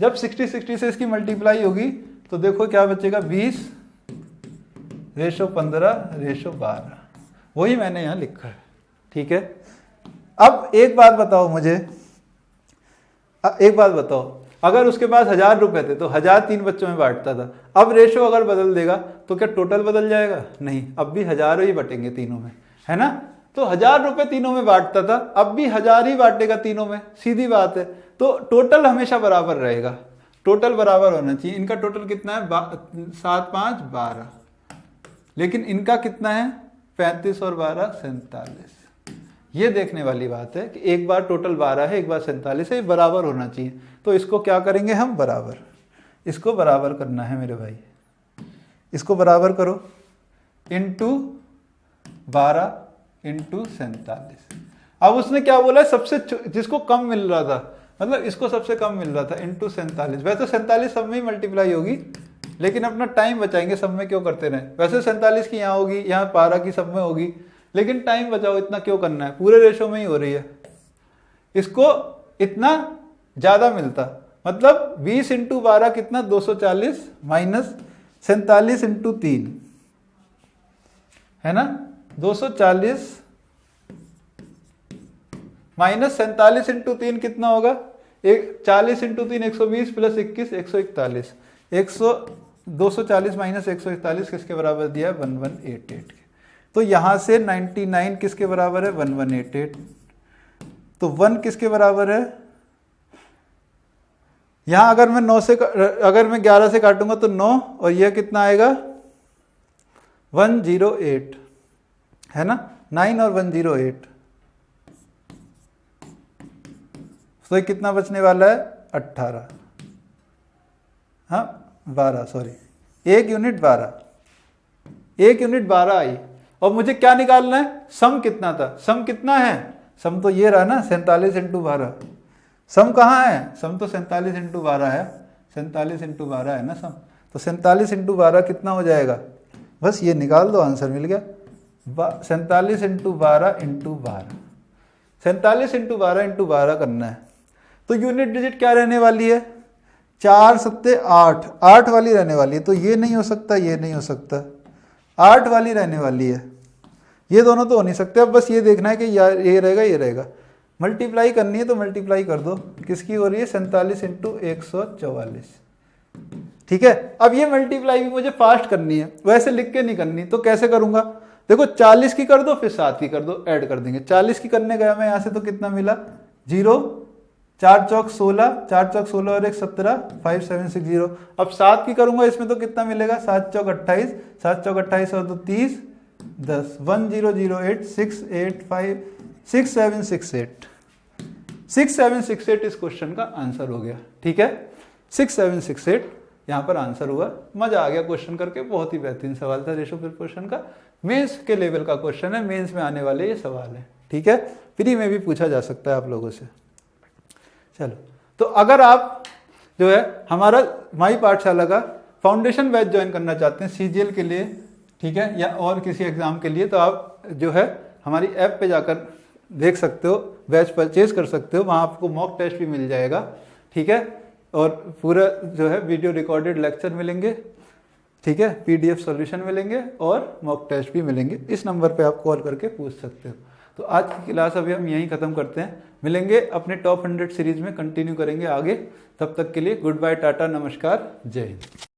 जब 60 60 से इसकी मल्टीप्लाई होगी तो देखो क्या बचेगा 20 15:12, वही मैंने यहाँ लिखा है। ठीक है, अब एक बात बताओ मुझे, एक बात बताओ, अगर उसके पास 1000 रुपए थे तो 1000 3 बच्चों में बांटता था, अब रेशो अगर बदल देगा तो क्या टोटल बदल जाएगा? नहीं, अब भी 1000 ही बटेंगे तीनों में, है ना। तो 1000 रुपए तीनों में बांटता था, अब भी 1000 ही बांटेगा तीनों में, सीधी बात है। तो टोटल हमेशा बराबर रहेगा, टोटल बराबर होना चाहिए। इनका टोटल कितना है? 7 5 12, लेकिन इनका कितना है? 35 और 12 47। ये देखने वाली बात है कि एक बार टोटल 12 है, एक बार 47 है, ये बराबर होना चाहिए। तो इसको क्या करेंगे हम? बराबर, इसको बराबर करना है मेरे भाई, इसको बराबर करो, इंटू 12 इंटू 47। अब उसने क्या बोला? सबसे जिसको कम मिल रहा था, मतलब इसको सबसे कम मिल रहा था, इंटू 47। वैसे 47 सब में ही मल्टीप्लाई होगी, लेकिन अपना टाइम बचाएंगे, सब में क्यों करते रहे। वैसे 47 की यहाँ होगी, यहाँ 12 की सब में होगी, लेकिन टाइम बचाओ, इतना क्यों करना है, पूरे रेशो में ही हो रही है। इसको इतना ज्यादा मिलता, मतलब 20 इंटू 12 कितना? 240 माइनस 47 इंटू 3, है ना। 240 माइनस 47 इंटू 3 कितना होगा? 40 इंटू 3 120 प्लस 21 141। 240 माइनस 141 किसके बराबर दिया है? 1188 के। तो यहां से 99 किसके बराबर है? 1188। तो 1 किसके बराबर है? यहां अगर मैं 9 से, अगर मैं 11 से काटूंगा तो 9, और यह कितना आएगा? 108, है ना। 9 और 108, तो ये कितना बचने वाला है? 18, हाँ 12, सॉरी, 1 यूनिट 12, 1 यूनिट 12 आई। और मुझे क्या निकालना है? सम कितना था? सम कितना है? सम तो ये रहा ना, 47 इंटू 12। सम कहाँ है? सम तो 47 इंटू 12 है, 47 इंटू 12 है ना सम। तो 47 इंटू 12 कितना हो जाएगा? बस ये निकाल दो, आंसर मिल गया। 47 इंटू 12 इंटू 12, 47 इंटू 12 इंटू 12 करना है। तो यूनिट डिजिट क्या रहने वाली है? 4 7 8, 8 वाली रहने वाली है। तो ये नहीं हो सकता, ये नहीं हो सकता, 8 वाली रहने वाली है। ये दोनों तो हो नहीं सकते। अब बस ये देखना है कि ये रहेगा, ये रहेगा। मल्टीप्लाई करनी है तो मल्टीप्लाई कर दो, किसकी हो रही है? 47 इंटू 144। ठीक है, अब ये मल्टीप्लाई भी मुझे फास्ट करनी है, वैसे लिख के नहीं करनी। तो कैसे करूंगा? देखो 40 की कर दो, फिर 7 की कर दो, ऐड कर देंगे। 40 की करने गया मैं यहाँ से, तो कितना मिला? 0, 4 चौक 16, 4 चौक 16 और 1 17, 5 7 6 0। अब 7 की करूंगा इसमें तो कितना मिलेगा? 7 चौक 28, 7 चौक 28 और 2 30, 10, 1008 685 6768। 6768 इस क्वेश्चन का आंसर हो गया। ठीक है, 6768 यहाँ पर आंसर हुआ। मजा आ गया क्वेश्चन करके, बहुत ही बेहतरीन सवाल था रेशो प्रोपोर्शन का। मेंस के लेवल का क्वेश्चन है, मेंस में आने वाले ये सवाल है। ठीक है, प्री में भी पूछा जा सकता है आप लोगों से। चलो, तो अगर आप जो है हमारा माई पाठशाला का फाउंडेशन बैच ज्वाइन करना चाहते हैं सीजीएल के लिए, ठीक है, या और किसी एग्जाम के लिए, तो आप जो है हमारी ऐप पे जाकर देख सकते हो, बैच परचेज कर सकते हो। वहाँ आपको मॉक टेस्ट भी मिल जाएगा। ठीक है, और पूरा जो है वीडियो रिकॉर्डेड लेक्चर मिलेंगे। ठीक है, पीडीएफ सॉल्यूशन मिलेंगे और मॉक टेस्ट भी मिलेंगे। इस नंबर पे आप कॉल करके पूछ सकते हो। तो आज की क्लास अभी हम यहीं ख़त्म करते हैं। मिलेंगे अपने टॉप 100 सीरीज में, कंटिन्यू करेंगे आगे। तब तक के लिए गुड बाय, टाटा, नमस्कार, जय हिंद।